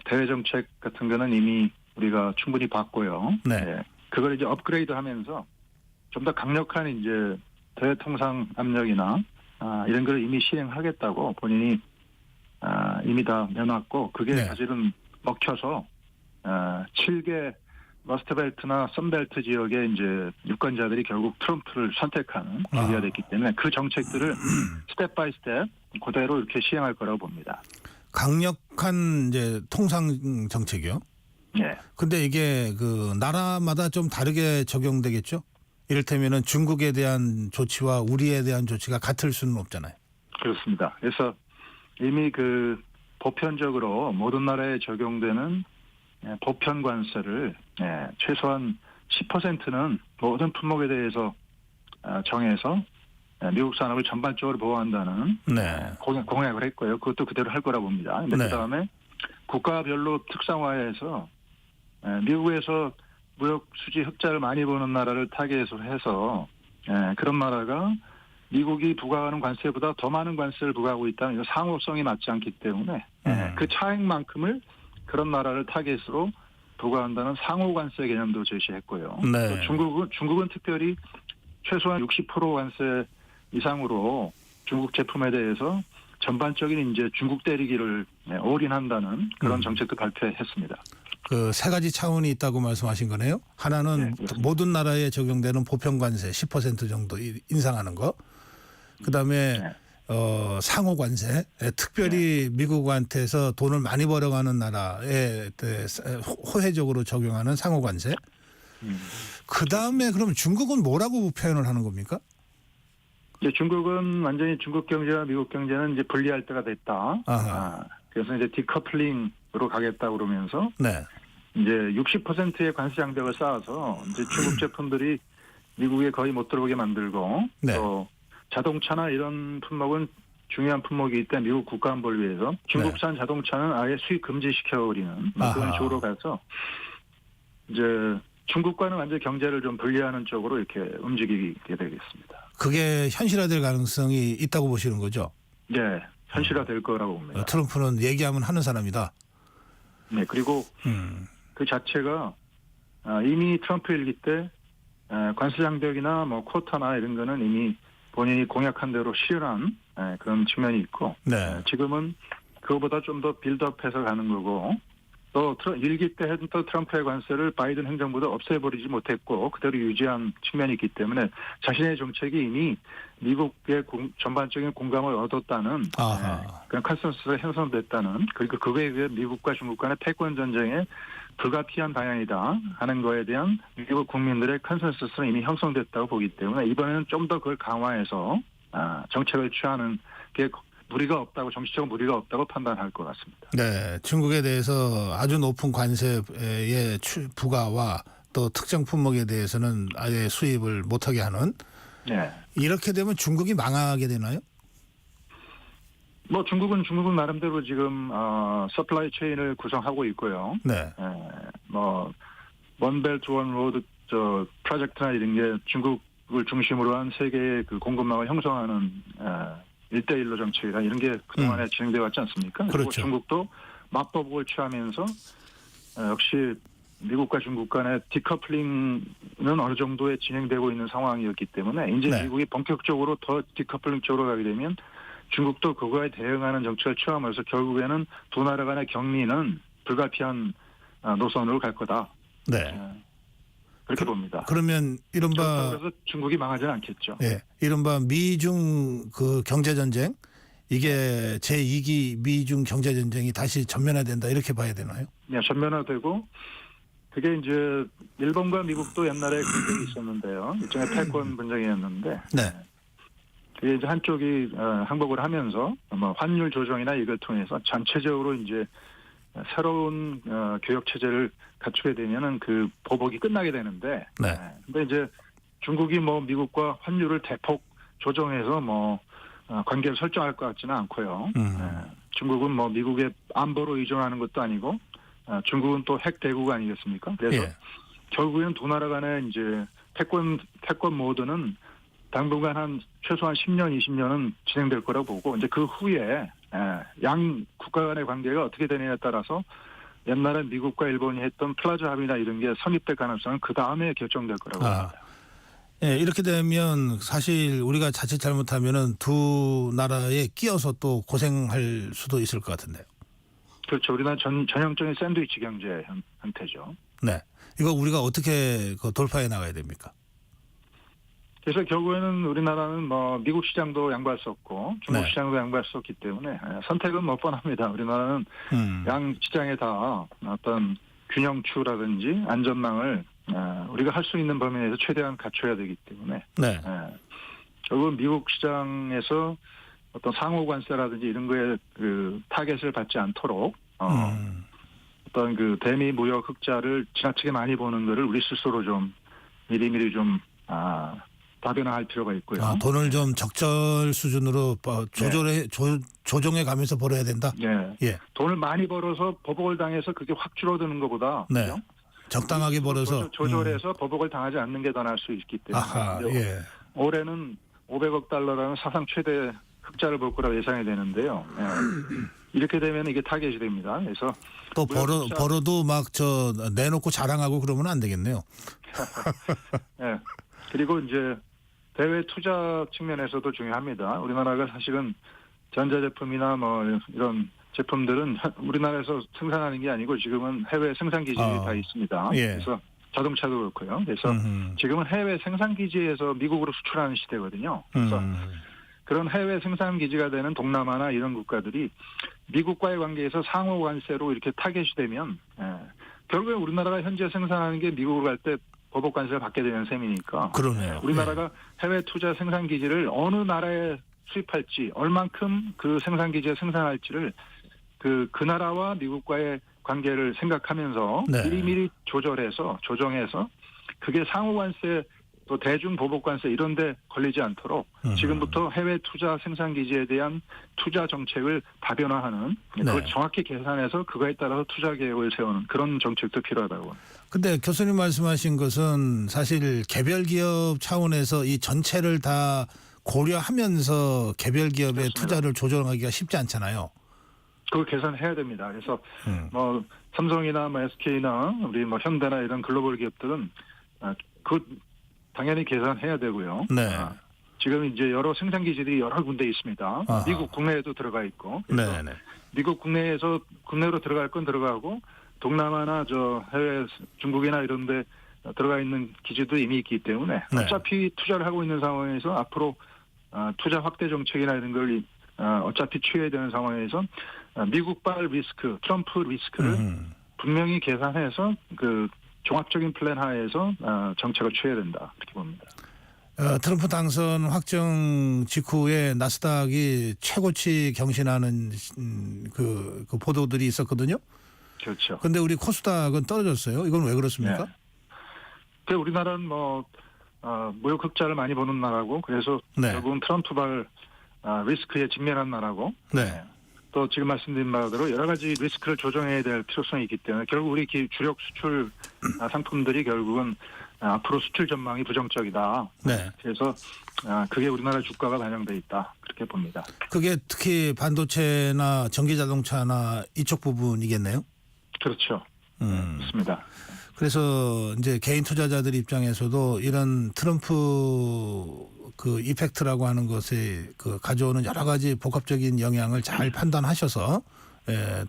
대외 정책 같은 거는 이미 우리가 충분히 봤고요. 네. 그걸 이제 업그레이드하면서 좀 더 강력한 이제 대통상 압력이나 이런 걸 이미 시행하겠다고 본인이 이미 다 내놨고 그게 네. 사실은 먹혀서 7개 러스트벨트나 썬벨트 지역의 이제 유권자들이 결국 트럼프를 선택하는 계기가 됐기 때문에 그 정책들을 스텝 바이 스텝 그대로 이렇게 시행할 거라고 봅니다. 강력한 이제 통상 정책이요. 네. 근데 이게 그 나라마다 좀 다르게 적용되겠죠? 이를테면은 중국에 대한 조치와 우리에 대한 조치가 같을 수는 없잖아요. 그렇습니다. 그래서 이미 그 보편적으로 모든 나라에 적용되는 보편 관세를 최소한 10%는 모든 품목에 대해서 정해서 미국 산업을 전반적으로 보호한다는 공약을 했고요. 그것도 그대로 할 거라고 봅니다. 근데 그다음에 국가별로 특성화해서 미국에서 무역 수지 흑자를 많이 보는 나라를 타겟으로 해서 그런 나라가 미국이 부과하는 관세보다 더 많은 관세를 부과하고 있다는 이런 상호성이 맞지 않기 때문에 그 차액만큼을 그런 나라를 타겟으로 부과한다는 상호 관세 개념도 제시했고요. 네. 중국은 특별히 최소한 60% 관세 이상으로 중국 제품에 대해서 전반적인 이제 중국 때리기를 올인한다는 그런 정책도 발표했습니다. 그 세 가지 차원이 있다고 말씀하신 거네요. 하나는 모든 나라에 적용되는 보편 관세 10% 정도 인상하는 거. 그다음에 상호 관세, 특별히 미국한테서 돈을 많이 벌어가는 나라에 호혜적으로 적용하는 상호 관세. 그다음에 그럼 중국은 뭐라고 표현을 하는 겁니까? 이제 중국은 완전히 중국 경제와 미국 경제는 이제 분리할 때가 됐다. 그래서 이제 디커플링으로 가겠다 그러면서 이제 60%의 관세 장벽을 쌓아서 이제 중국 제품들이 미국에 거의 못 들어오게 만들고 또 자동차나 이런 품목은 중요한 품목이기 때문에 미국 국가 안보를 위해서 중국산 자동차는 아예 수입 금지시켜버리는 그런 쪽으로 가서 이제 중국과는 완전 경제를 좀 분리하는 쪽으로 이렇게 움직이게 되겠습니다. 그게 현실화될 가능성이 있다고 보시는 거죠? 네, 현실화될 거라고 봅니다. 트럼프는 얘기하면 하는 사람이다. 네, 그리고 그 자체가 이미 트럼프 일기 때 관세 장벽이나 뭐 쿼터나 이런 거는 이미 본인이 공약한 대로 실현한 그런 측면이 있고 네. 지금은 그거보다 좀 더 빌드업해서 가는 거고 또 일기 때 했던 트럼프의 관세를 바이든 행정부도 없애버리지 못했고 그대로 유지한 측면이 있기 때문에 자신의 정책이 이미 미국의 전반적인 공감을 얻었다는 그런 컨센서스가 형성됐다는 그리고 그거에 의해 미국과 중국 간의 패권 전쟁에 불가피한 방향이다 하는 거에 대한 미국 국민들의 컨센서스는 이미 형성됐다고 보기 때문에 이번에는 좀 더 그걸 강화해서 정책을 취하는 게 무리가 없다고 정치적 무리가 없다고 판단할 것 같습니다. 네, 중국에 대해서 아주 높은 관세의 부과와 또 특정 품목에 대해서는 아예 수입을 못하게 하는. 네. 이렇게 되면 중국이 망하게 되나요? 뭐 중국은 나름대로 지금 서플라이 체인을 구성하고 있고요. 네. 뭐 원벨트 원로드 저 프로젝트나 이런 게 중국을 중심으로 한 세계의 그 공급망을 형성하는 1대1로 정책이나 이런 게 그동안에 진행되어 왔지 않습니까? 그리고 그렇죠. 중국도 맞법을 취하면서 역시 미국과 중국 간의 디커플링은 어느 정도에 진행되고 있는 상황이었기 때문에 이제 미국이 본격적으로 더 디커플링 쪽으로 가게 되면 중국도 그거에 대응하는 정책을 취하면서 결국에는 두 나라 간의 격리는 불가피한 노선으로 갈 거다. 네. 그렇게 봅니다. 그러면 이른바 그래서 중국이 망하지는 않겠죠. 예, 이른바 미중 그 경제 전쟁 이게 제2기 미중 경제 전쟁이 다시 전면화된다 이렇게 봐야 되나요? 네, 전면화되고 그게 이제 일본과 미국도 옛날에 그런 적이 있었는데요. 일종의 패권 분쟁이었는데 네. 그게 이제 한쪽이 항복을 하면서 뭐 환율 조정이나 이걸 통해서 전체적으로 이제 새로운 교역 체제를 갖추게 되면은 그 보복이 끝나게 되는데, 네. 근데 이제 중국이 뭐 미국과 환율을 대폭 조정해서 뭐 관계를 설정할 것 같지는 않고요. 중국은 뭐 미국의 안보로 의존하는 것도 아니고, 중국은 또 핵 대국 아니겠습니까? 그래서 결국에는 두 나라 간의 이제 패권 모드는 당분간 한 최소한 10년, 20년은 진행될 거라고 보고, 이제 그 후에 양 국가 간의 관계가 어떻게 되느냐에 따라서 옛날에 미국과 일본이 했던 플라자 합의나 이런 게 성립될 가능성은 그 다음에 결정될 거라고 봅니다. 예, 이렇게 되면 사실 우리가 자칫 잘못하면은 두 나라에 끼어서 또 고생할 수도 있을 것 같은데요. 그렇죠. 우리나라 전형적인 샌드위치 경제 형태죠. 네. 이거 우리가 어떻게 돌파해 나가야 됩니까? 그래서 결국에는 우리나라는 뭐 미국 시장도 양보할 수 없고 중국 네. 시장도 양보할 수 없기 때문에 선택은 뭐 뻔합니다. 우리나라는 양 시장에 다 어떤 균형추라든지 안전망을 우리가 할 수 있는 범위 내에서 최대한 갖춰야 되기 때문에 네. 결국은 미국 시장에서 어떤 상호 관세라든지 이런 거에 그 타겟을 받지 않도록 어떤 그 대미 무역 흑자를 지나치게 많이 보는 거를 우리 스스로 좀 미리미리 좀 다변화할 필요가 있고요. 돈을 좀 적절 수준으로 조정해 가면서 벌어야 된다. 네. 예. 돈을 많이 벌어서 보복을 당해서 그게 확 줄어드는 것보다 네. 적당하게 벌어서 조절해서 보복을 당하지 않는 게 더 나을 수 있기 때문에 예. 올해는 500억 달러라는 사상 최대 흑자를 볼 거라고 예상이 되는데요. 이렇게 되면 이게 타겟이 됩니다. 그래서 또 벌어도 막 내놓고 자랑하고 그러면 안 되겠네요. 네. 그리고 이제 대외 투자 측면에서도 중요합니다. 우리나라가 사실은 전자제품이나 뭐 이런 제품들은 우리나라에서 생산하는 게 아니고 지금은 해외 생산 기지가 다 있습니다. 예. 그래서 자동차도 그렇고요. 그래서 지금은 해외 생산 기지에서 미국으로 수출하는 시대거든요. 그래서 그런 해외 생산 기지가 되는 동남아나 이런 국가들이 미국과의 관계에서 상호 관세로 이렇게 타겟이 되면 결국에 우리나라가 현재 생산하는 게 미국으로 갈 때 보복 관세를 받게 되는 셈이니까. 그러네요. 우리나라가 해외 투자 생산 기지를 어느 나라에 수입할지, 얼만큼 그 생산 기지에 생산할지를 그 나라와 미국과의 관계를 생각하면서 미리미리 조정해서 그게 상호 관세 또 대중 보복 관세 이런 데 걸리지 않도록 지금부터 해외 투자 생산 기지에 대한 투자 정책을 다변화하는 그걸 정확히 계산해서 그거에 따라서 투자 계획을 세우는 그런 정책도 필요하다고 합니다. 근데 교수님 말씀하신 것은 사실 개별 기업 차원에서 이 전체를 다 고려하면서 개별 기업의 투자를 조정하기가 쉽지 않잖아요. 그걸 계산해야 됩니다. 그래서 뭐 삼성이나 뭐 SK나 우리 뭐 현대나 이런 글로벌 기업들은 그 당연히 계산해야 되고요. 네. 지금 이제 여러 생산 기지들이 여러 군데 있습니다. 아하. 미국 국내에도 들어가 있고. 그래서 네. 미국 국내에서 국내로 들어갈 건 들어가고 동남아나 저 해외 중국이나 이런 데 들어가 있는 기지도 이미 있기 때문에 네. 어차피 투자를 하고 있는 상황에서 앞으로 투자 확대 정책이나 이런 걸 어차피 취해야 되는 상황에서 미국발 리스크, 트럼프 리스크를 분명히 계산해서 그 종합적인 플랜 하에서 정책을 취해야 된다 그렇게 봅니다. 트럼프 당선 확정 직후에 나스닥이 최고치 경신하는 그 보도들이 있었거든요. 그렇죠. 그런데 우리 코스닥은 떨어졌어요. 이건 왜 그렇습니까? 그 우리나라는 뭐 무역 흑자를 많이 보는 나라고 그래서 네. 결국은 트럼프발 리스크에 직면한 나라고 네. 또 지금 말씀드린 바대로 여러 가지 리스크를 조정해야 될 필요성이 있기 때문에 결국 우리 주력 수출 상품들이 결국은 앞으로 수출 전망이 부정적이다. 네. 그래서 그게 우리나라 주가가 반영돼 있다 그렇게 봅니다. 그게 특히 반도체나 전기자동차나 이쪽 부분이겠네요. 그렇죠. 맞습니다. 그래서 이제 개인 투자자들 입장에서도 이런 트럼프 그 이펙트라고 하는 것에 그 가져오는 여러 가지 복합적인 영향을 잘 판단하셔서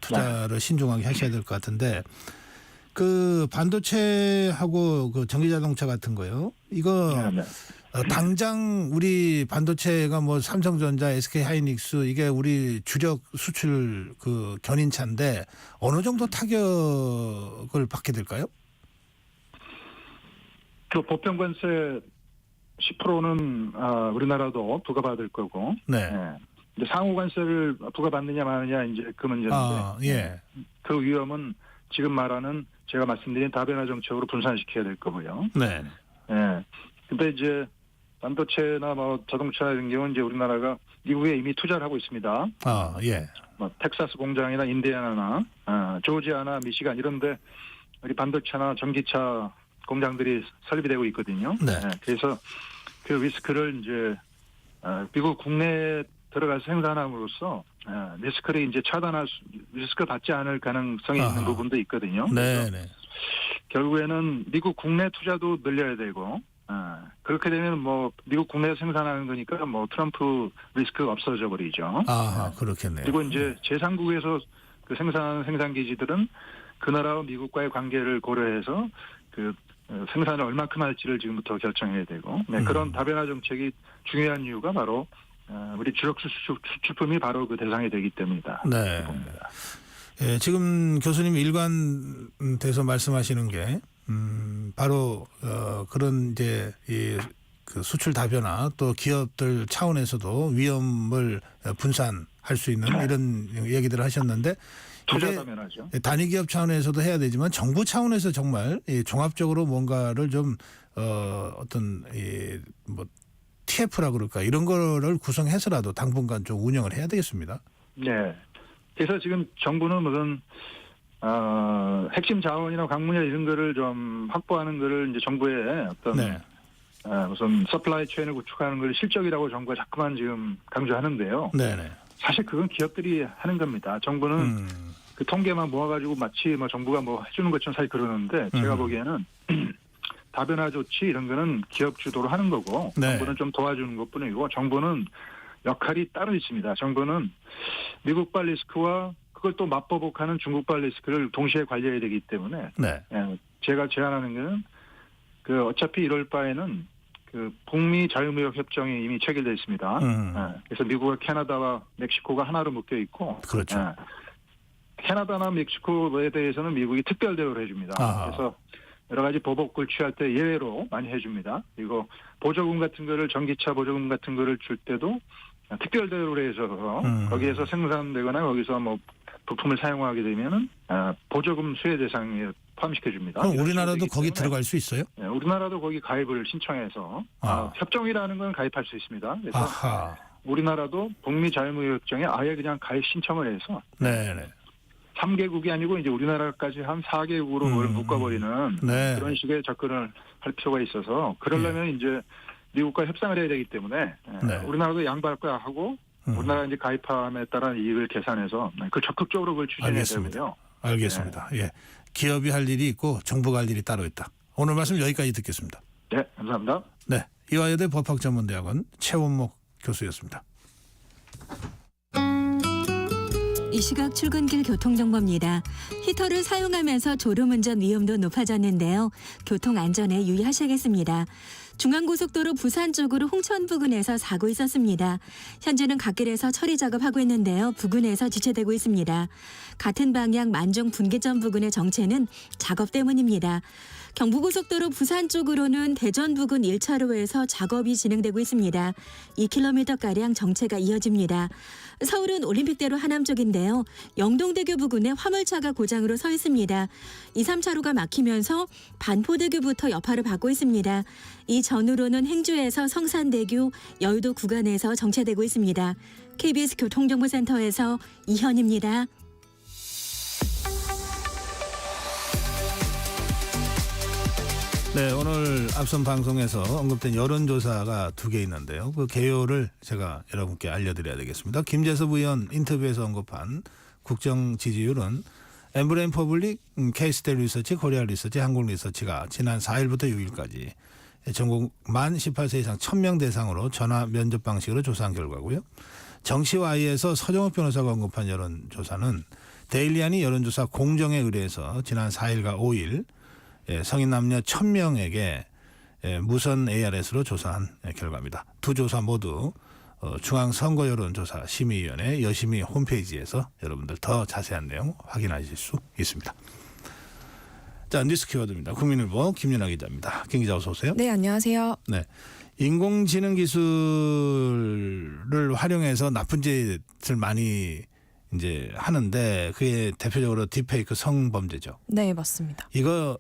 투자를 신중하게 하셔야 될 것 같은데 그 반도체하고 그 전기자동차 같은 거요. 이거 당장 우리 반도체가 뭐 삼성전자, SK하이닉스 이게 우리 주력 수출 그 견인차인데 어느 정도 타격을 받게 될까요? 그 보편 관세 10%는 우리나라도 부과받을 거고, 네. 이제 상호 관세를 부과받느냐 마느냐 이제 그 문제인데, 그 위험은 지금 말하는 제가 말씀드린 다변화 정책으로 분산시켜야 될 거고요. 네. 근데 이제 반도체나 뭐 자동차 이런 경우는 이제 우리나라가 미국에 이미 투자를 하고 있습니다. 뭐 텍사스 공장이나 인디애나나 조지아나 미시간 이런데 우리 반도체나 전기차 공장들이 설비되고 있거든요. 네. 그래서 그 리스크를 이제 미국 국내에 들어가서 생산함으로써 리스크를 이제 리스크 받지 않을 가능성이 있는 부분도 있거든요. 네. 결국에는 미국 국내 투자도 늘려야 되고 그렇게 되면 뭐 미국 국내에서 생산하는 거니까 뭐 트럼프 리스크가 없어져 버리죠. 그렇겠네요. 그리고 이제 제3국에서 그 생산하는 생산 기지들은 그 나라와 미국과의 관계를 고려해서 그 생산을 얼마큼 할지를 지금부터 결정해야 되고 그런 다변화 정책이 중요한 이유가 바로 우리 주력 수출품이 바로 그 대상이 되기 때문이다. 네. 지금 교수님 일관돼서 말씀하시는 게 바로 그런 이제 그 수출 다변화 또 기업들 차원에서도 위험을 분산할 수 있는 이런 얘기들을 하셨는데 투자 다변화죠. 단위 기업 차원에서도 해야 되지만 정부 차원에서 정말 종합적으로 뭔가를 좀 어떤 뭐 TF라 그럴까 이런 거를 구성해서라도 당분간 좀 운영을 해야 되겠습니다. 네. 그래서 지금 정부는 무슨 핵심 자원이나 광물이나 이런 거를 좀 확보하는 거를 이제 정부의 어떤 무슨 서플라이 체인을 구축하는 걸 실적이라고 정부가 자꾸만 지금 강조하는데요. 네네. 사실 그건 기업들이 하는 겁니다. 정부는 그 통계만 모아가지고 마치 뭐 정부가 뭐 해주는 것처럼 사실 그러는데 제가 보기에는 다변화 조치 이런 거는 기업 주도로 하는 거고 정부는 좀 도와주는 것뿐이고 정부는 역할이 따로 있습니다. 정부는 미국발 리스크와 그걸 또 맞보복하는 중국발 리스크를 동시에 관리해야 되기 때문에 제가 제안하는 거는 그 어차피 1월 바에는 그 북미 자유무역 협정이 이미 체결되어 있습니다. 그래서 미국과 캐나다와 멕시코가 하나로 묶여 있고, 그렇죠. 캐나다나 멕시코에 대해서는 미국이 특별 대우를 해줍니다. 그래서 여러 가지 보복을 취할 때 예외로 많이 해줍니다. 그리고 보조금 같은 거를 전기차 보조금 같은 거를 줄 때도 특별 대우를 해서 거기에서 생산되거나 거기서 뭐 부품을 사용하게 되면은 보조금 수혜 대상에 포함시켜 줍니다. 그럼 우리나라도 거기 들어갈 수 있어요? 네, 우리나라도 거기 가입을 신청해서 협정이라는 건 가입할 수 있습니다. 그래서 우리나라도 북미 자유무역협정에 아예 그냥 가입 신청을 해서 3개국이 아니고 이제 우리나라까지 한 4개국으로 묶어버리는 그런 식의 접근을 할 필요가 있어서 그러려면 이제 미국과 협상을 해야 되기 때문에 우리나라도 양보할 거야 하고 우리나라 이제 가입함에 따른 이익을 계산해서 그 적극적으로 그걸 추진해야 되고요. 알겠습니다. 예, 기업이 할 일이 있고 정부가 할 일이 따로 있다. 오늘 말씀 여기까지 듣겠습니다. 네, 감사합니다. 네, 이화여대 법학전문대학원 최원목 교수였습니다. 이 시각 출근길 교통정보입니다. 히터를 사용하면서 졸음운전 위험도 높아졌는데요. 교통안전에 유의하셔야겠습니다. 중앙고속도로 부산 쪽으로 홍천 부근에서 사고 있었습니다. 현재는 갓길에서 처리 작업하고 있는데요. 부근에서 지체되고 있습니다. 같은 방향 만종 분기점 부근의 정체는 작업 때문입니다. 경부고속도로 부산 쪽으로는 대전 부근 1차로에서 작업이 진행되고 있습니다. 2km가량 정체가 이어집니다. 서울은 올림픽대로 하남 쪽인데요. 영동대교 부근에 화물차가 고장으로 서 있습니다. 2, 3차로가 막히면서 반포대교부터 여파를 받고 있습니다. 이 전후로는 행주에서 성산대교, 여의도 구간에서 정체되고 있습니다. KBS 교통정보센터에서 이현입니다. 네, 오늘 앞선 방송에서 언급된 여론조사가 2개 있는데요. 그 개요를 제가 여러분께 알려드려야 되겠습니다. 김재섭 의원 인터뷰에서 언급한 국정 지지율은 엠브레인 퍼블릭, 케이스텔 리서치, 코리아 리서치, 한국 리서치가 지난 4일부터 6일까지 전국 만 18세 이상 1000명 대상으로 전화 면접 방식으로 조사한 결과고요. 정치와이에서 서정욱 변호사가 언급한 여론조사는 데일리안이 여론조사 공정에 의뢰해서 지난 4일과 5일 성인 남녀 1000명에게 무선 ARS로 조사한 결과입니다. 두 조사 모두 중앙선거여론조사 심의위원회 여심이 홈페이지에서 여러분들 더 자세한 내용 확인하실 수 있습니다. 자, 뉴스 키워드입니다. 국민일보 김윤아 기자입니다. 김 기자 어서 오세요. 네, 안녕하세요. 네, 인공지능 기술을 활용해서 나쁜 짓을 많이 이제 하는데 그게 대표적으로 딥페이크 성범죄죠. 네, 맞습니다. 이거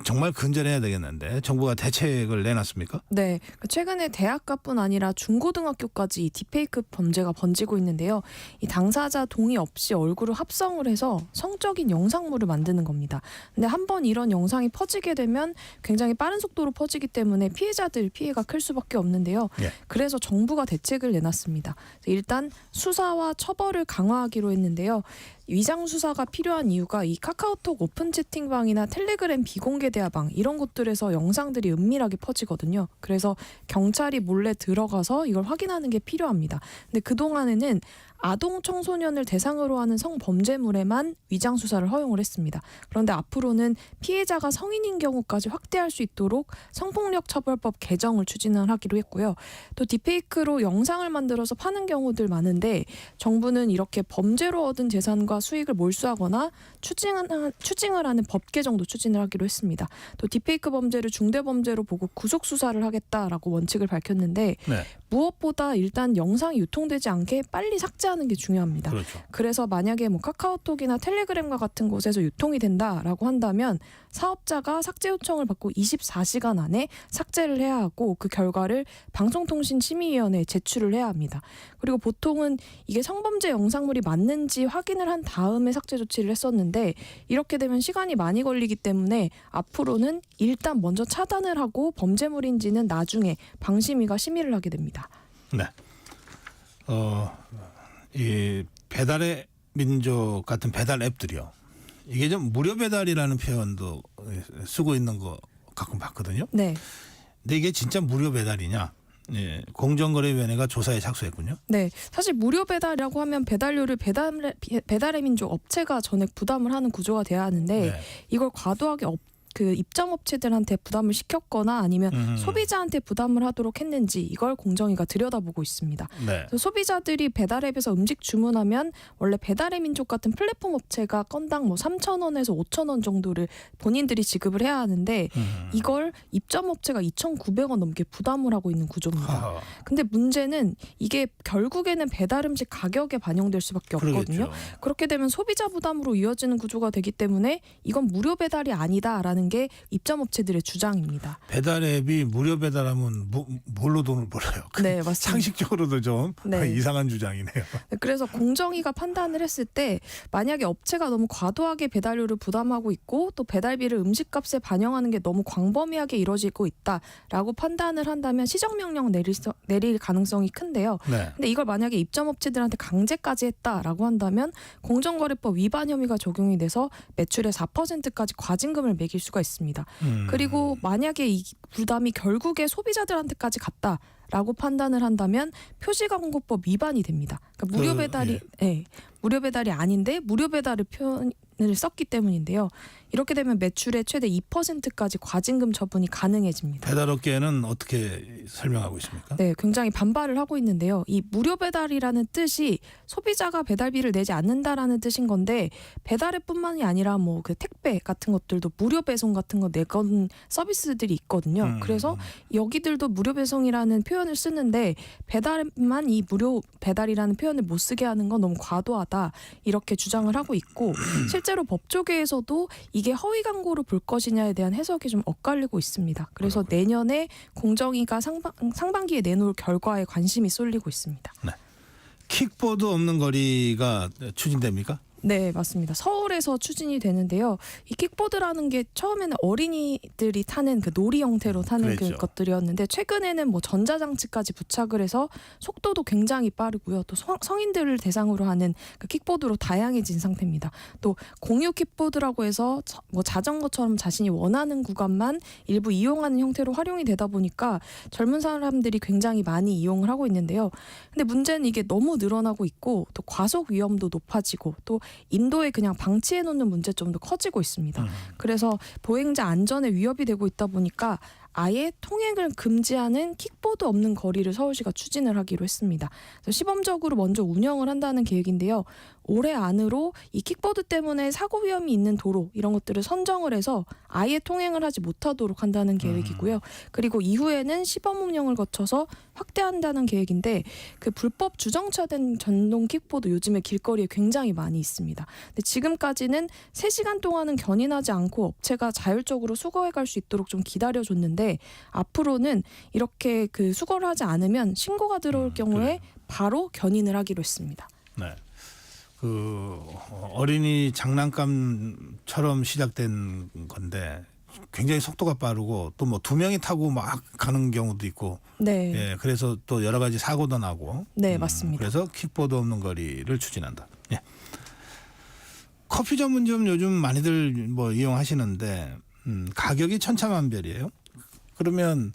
정말 근절해야 되겠는데 정부가 대책을 내놨습니까? 네, 최근에 대학가뿐 아니라 중고등학교까지 이 딥페이크 범죄가 번지고 있는데요. 이 당사자 동의 없이 얼굴을 합성을 해서 성적인 영상물을 만드는 겁니다. 근데 한번 이런 영상이 퍼지게 되면 굉장히 빠른 속도로 퍼지기 때문에 피해가 클 수밖에 없는데요. 예. 그래서 정부가 대책을 내놨습니다. 일단 수사와 처벌을 강화하기로 했는데요. 위장 수사가 필요한 이유가 이 카카오톡 오픈 채팅방이나 텔레그램 비공개 대화방 이런 곳들에서 영상들이 은밀하게 퍼지거든요. 그래서 경찰이 몰래 들어가서 이걸 확인하는 게 필요합니다. 근데 그동안에는 아동 청소년을 대상으로 하는 성범죄물에만 위장 수사를 허용을 했습니다. 그런데 앞으로는 피해자가 성인인 경우까지 확대할 수 있도록 성폭력 처벌법 개정을 추진을 하기로 했고요. 또 딥페이크로 영상을 만들어서 파는 경우들 많은데 정부는 이렇게 범죄로 얻은 재산과 수익을 몰수하거나 추징을 하는 법 개정도 추진을 하기로 했습니다. 또 딥페이크 범죄를 중대범죄로 보고 구속 수사를 하겠다라고 원칙을 밝혔는데 네. 무엇보다 일단 영상이 유통되지 않게 빨리 삭제하는 게 중요합니다. 그렇죠. 그래서 만약에 카카오톡이나 텔레그램과 같은 곳에서 유통이 된다라고 한다면 사업자가 삭제 요청을 받고 24시간 안에 삭제를 해야 하고 그 결과를 방송통신심의위원회에 제출을 해야 합니다. 그리고 보통은 이게 성범죄 영상물이 맞는지 확인을 한 다음에 삭제 조치를 했었는데 이렇게 되면 시간이 많이 걸리기 때문에 앞으로는 일단 먼저 차단을 하고 범죄물인지는 나중에 방심위가 심의를 하게 됩니다. 네. 이 배달의 민족 같은 배달 앱들이요. 이게 좀 무료 배달이라는 표현도 쓰고 있는 거 가끔 봤거든요. 네. 근데 이게 진짜 무료 배달이냐? 예, 공정거래위원회가 조사에 착수했군요. 네, 사실 무료 배달이라고 하면 배달료를 배달의 민족 업체가 전액 부담을 하는 구조가 돼야 하는데 네. 이걸 과도하게 그 입점업체들한테 부담을 시켰거나 아니면 소비자한테 부담을 하도록 했는지 이걸 공정위가 들여다보고 있습니다. 네. 소비자들이 배달앱에서 음식 주문하면 원래 배달의 민족 같은 플랫폼 업체가 건당 3,000원에서 5,000원 정도를 본인들이 지급을 해야 하는데 이걸 입점업체가 2,900원 넘게 부담을 하고 있는 구조입니다. 근데 문제는 이게 결국에는 배달 음식 가격에 반영될 수밖에 없거든요. 그러겠죠. 그렇게 되면 소비자 부담으로 이어지는 구조가 되기 때문에 이건 무료 배달이 아니다라는 있다라는 게 입점업체들의 주장입니다. 배달 앱이 무료 배달하면 뭘로 돈을 벌어요? 네, 맞습니다. 상식적으로도 좀 네. 이상한 주장이네요. 네, 그래서 공정위가 판단을 했을 때 만약에 업체가 너무 과도하게 배달료를 부담하고 있고 또 배달비를 음식값에 반영하는 게 너무 광범위하게 이루어지고 있다라고 판단을 한다면 시정명령 내릴 가능성이 큰데요. 네. 근데 이걸 만약에 입점업체들한테 강제까지 했다라고 한다면 공정거래법 위반 혐의가 적용이 돼서 매출의 4%까지 과징금을 매길 수가 있습니다. 그리고 만약에 이 부담이 결국에 소비자들한테까지 갔다라고 판단을 한다면 표시광고법 위반이 됩니다. 그러니까 무료 배달이 무료 배달이 아닌데 무료 배달을 표현을 썼기 때문인데요. 이렇게 되면 매출의 최대 2%까지 과징금 처분이 가능해집니다. 배달업계는 어떻게 설명하고 있습니까? 네, 굉장히 반발을 하고 있는데요. 이 무료 배달이라는 뜻이 소비자가 배달비를 내지 않는다라는 뜻인 건데 배달앱뿐만이 아니라 뭐 그 택배 같은 것들도 무료 배송 같은 거 내건 서비스들이 있거든요. 그래서 여기들도 무료 배송이라는 표현을 쓰는데 배달앱만 이 무료 배달이라는 표현을 못 쓰게 하는 건 너무 과도하다 이렇게 주장을 하고 있고 실제로 법조계에서도 이게 허위 광고로 볼 것이냐에 대한 해석이 좀 엇갈리고 있습니다. 그래서 내년에 공정위가 상반기에 내놓을 결과에 관심이 쏠리고 있습니다. 네. 킥보드 없는 거리가 추진됩니까? 네, 맞습니다. 서울에서 추진이 되는데요. 이 킥보드라는 게 처음에는 어린이들이 타는 그 놀이 형태로 타는 그랬죠. 것들이었는데 최근에는 뭐 전자장치까지 부착을 해서 속도도 굉장히 빠르고요. 또 성인들을 대상으로 하는 그 킥보드로 다양해진 상태입니다. 또 공유 킥보드라고 해서 뭐 자전거처럼 자신이 원하는 구간만 일부 이용하는 형태로 활용이 되다 보니까 젊은 사람들이 굉장히 많이 이용을 하고 있는데요. 근데 문제는 이게 너무 늘어나고 있고 또 과속 위험도 높아지고 또 인도에 그냥 방치해 놓는 문제점도 커지고 있습니다. 그래서 보행자 안전에 위협이 되고 있다 보니까 아예 통행을 금지하는 킥보드 없는 거리를 서울시가 추진을 하기로 했습니다. 그래서 시범적으로 먼저 운영을 한다는 계획인데요. 올해 안으로 이 킥보드 때문에 사고 위험이 있는 도로 이런 것들을 선정을 해서 아예 통행을 하지 못하도록 한다는 계획이고요. 그리고 이후에는 시범 운영을 거쳐서 확대한다는 계획인데 그 불법 주정차된 전동 킥보드 요즘에 길거리에 굉장히 많이 있습니다. 근데 지금까지는 3시간 동안은 견인하지 않고 업체가 자율적으로 수거해 갈 수 있도록 좀 기다려줬는데 앞으로는 이렇게 그 수거를 하지 않으면 신고가 들어올 경우에 바로 견인을 하기로 했습니다. 네. 그 어린이 장난감처럼 시작된 건데 굉장히 속도가 빠르고 또 뭐 2명이 타고 막 가는 경우도 있고 네. 예, 그래서 또 여러 가지 사고도 나고 네, 맞습니다. 그래서 킥보드 없는 거리를 추진한다. 예. 커피 전문점 요즘 많이들 뭐 이용하시는데 가격이 천차만별이에요. 그러면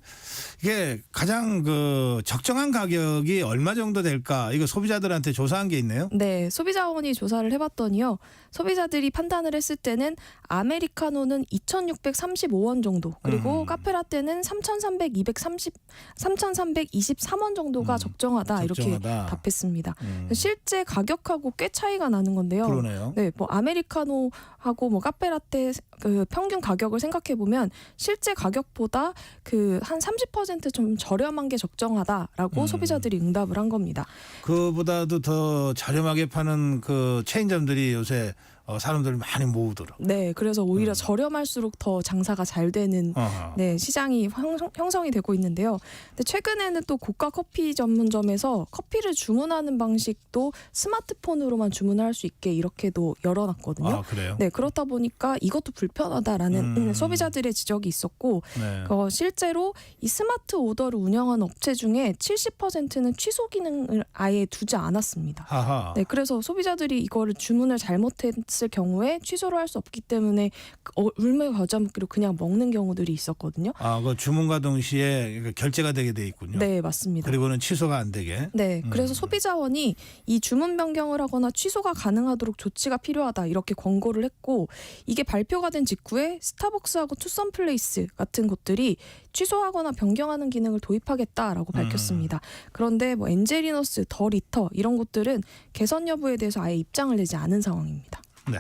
이게 가장 그 적정한 가격이 얼마 정도 될까? 이거 소비자들한테 조사한 게 있네요. 네, 소비자원이 조사를 해봤더니요. 소비자들이 판단을 했을 때는 아메리카노는 2,635원 정도, 그리고 카페라떼는 3,323원 정도가 적정하다 이렇게 답했습니다. 실제 가격하고 꽤 차이가 나는 건데요. 그러네요. 네, 뭐 아메리카노하고 뭐 카페라떼 그 평균 가격을 생각해 보면 실제 가격보다 그 한 30% 좀 저렴한 게 적정하다라고 소비자들이 응답을 한 겁니다. 그보다도 더 저렴하게 파는 그 체인점들이 요새 사람들이 많이 모으더라고요. 네, 그래서 오히려 저렴할수록 더 장사가 잘 되는 네, 시장이 형성이 되고 있는데요. 근데 최근에는 또 고가 커피 전문점에서 커피를 주문하는 방식도 스마트폰으로만 주문할 수 있게 이렇게도 열어놨거든요. 아, 그래요? 네, 그렇다 보니까 이것도 불편하다라는 소비자들의 지적이 있었고 실제로 이 스마트 오더를 운영하는 업체 중에 70%는 취소 기능을 아예 두지 않았습니다. 아하. 네, 그래서 소비자들이 이거를 주문을 잘못했을 경우에 취소를 할 수 없기 때문에 울며 겨자 먹기로 그냥 먹는 경우들이 있었거든요. 아, 그 주문과 동시에 결제가 되게 돼 있군요. 네, 맞습니다. 그리고는 취소가 안 되게. 네, 그래서 소비자원이 이 주문 변경을 하거나 취소가 가능하도록 조치가 필요하다 이렇게 권고를 했고 이게 발표가 된 직후에 스타벅스하고 투썸플레이스 같은 곳들이 취소하거나 변경하는 기능을 도입하겠다라고 밝혔습니다. 그런데 뭐 엔젤리너스, 더 리터 이런 곳들은 개선 여부에 대해서 아예 입장을 내지 않은 상황입니다. 네.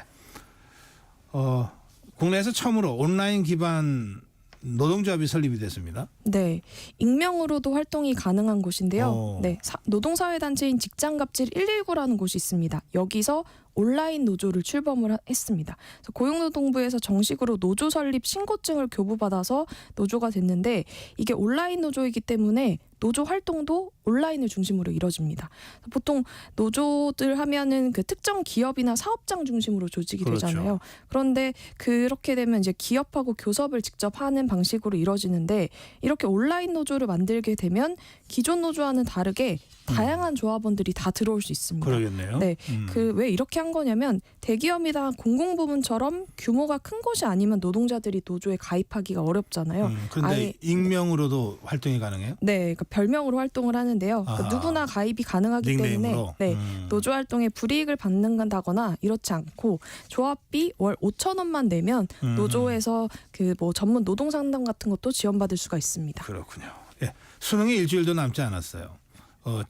국내에서 처음으로 온라인 기반 노동조합이 설립이 됐습니다. 네, 익명으로도 활동이 가능한 곳인데요. 네, 노동사회단체인 직장갑질 119라는 곳이 있습니다. 여기서 온라인 노조를 출범을 했습니다. 그래서 고용노동부에서 정식으로 노조 설립 신고증을 교부받아서 노조가 됐는데 이게 온라인 노조이기 때문에 노조 활동도 온라인을 중심으로 이뤄집니다. 보통 노조들 하면은 그 특정 기업이나 사업장 중심으로 조직이 그렇죠. 되잖아요. 그런데 그렇게 되면 이제 기업하고 교섭을 직접 하는 방식으로 이뤄지는데 이렇게 온라인 노조를 만들게 되면 기존 노조와는 다르게 다양한 조합원들이 다 들어올 수 있습니다. 그러겠네요. 네, 그 왜 이렇게 한 거냐면 대기업이나 공공부문처럼 규모가 큰 곳이 아니면 노동자들이 노조에 가입하기가 어렵잖아요. 그런데 익명으로도 활동이 가능해요? 네, 그러니까 별명으로 활동을 하는데요. 그러니까 누구나 가입이 가능하기 닉네임으로? 때문에 노조 활동에 불이익을 받는다거나 이렇지 않고 조합비 월 5,000원만 내면 노조에서 그 뭐 전문 노동 상담 같은 것도 지원받을 수가 있습니다. 그렇군요. 예, 수능이 일주일도 남지 않았어요.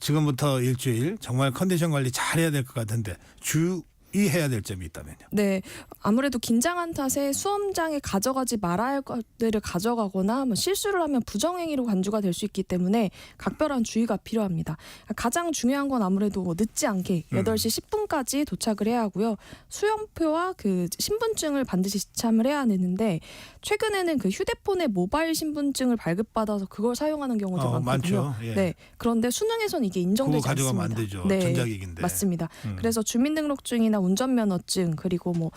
지금부터 일주일 정말 컨디션 관리 잘해야 될 것 같은데 주의해야 될 점이 있다면요. 네, 아무래도 긴장한 탓에 수험장에 가져가지 말아야 할 것들을 가져가거나 뭐 실수를 하면 부정행위로 간주가 될 수 있기 때문에 각별한 주의가 필요합니다. 가장 중요한 건 아무래도 뭐 늦지 않게 8시 10분까지 도착을 해야 하고요. 수험표와 그 신분증을 반드시 지참을 해야 되는데 최근에는 그 휴대폰에 모바일 신분증을 발급받아서 그걸 사용하는 경우도 많거든요. 많죠. 예. 네, 그런데 수능에서는 이게 인정되지 그거 가져가면 않습니다. 안 되죠. 네, 전자기기인데. 맞습니다. 그래서 주민등록증이나 운전면허증 그리고 뭐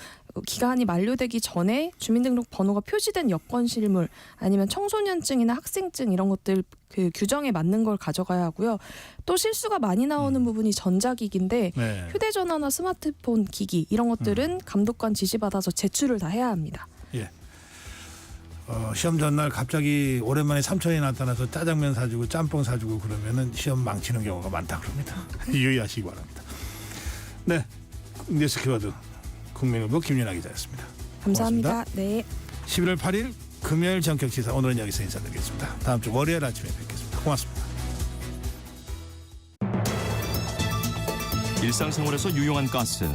기간이 만료되기 전에 주민등록 번호가 표시된 여권 실물 아니면 청소년증이나 학생증 이런 것들 그 규정에 맞는 걸 가져가야 하고요. 또 실수가 많이 나오는 부분이 전자기기인데 네. 휴대전화나 스마트폰 기기 이런 것들은 감독관 지시받아서 제출을 다 해야 합니다. 예. 시험 전날 갑자기 오랜만에 삼촌이 나타나서 짜장면 사주고 짬뽕 사주고 그러면은 시험 망치는 경우가 많다 그럽니다. 유의하시기 바랍니다. 네, 뉴스 키워드 국민일보 김윤아 기자였습니다. 감사합니다. 고맙습니다. 네. 11월 8일 금요일 전격 시사 오늘은 여기서 인사드리겠습니다. 다음 주 월요일 아침에 뵙겠습니다. 고맙습니다. 일상생활에서 유용한 가스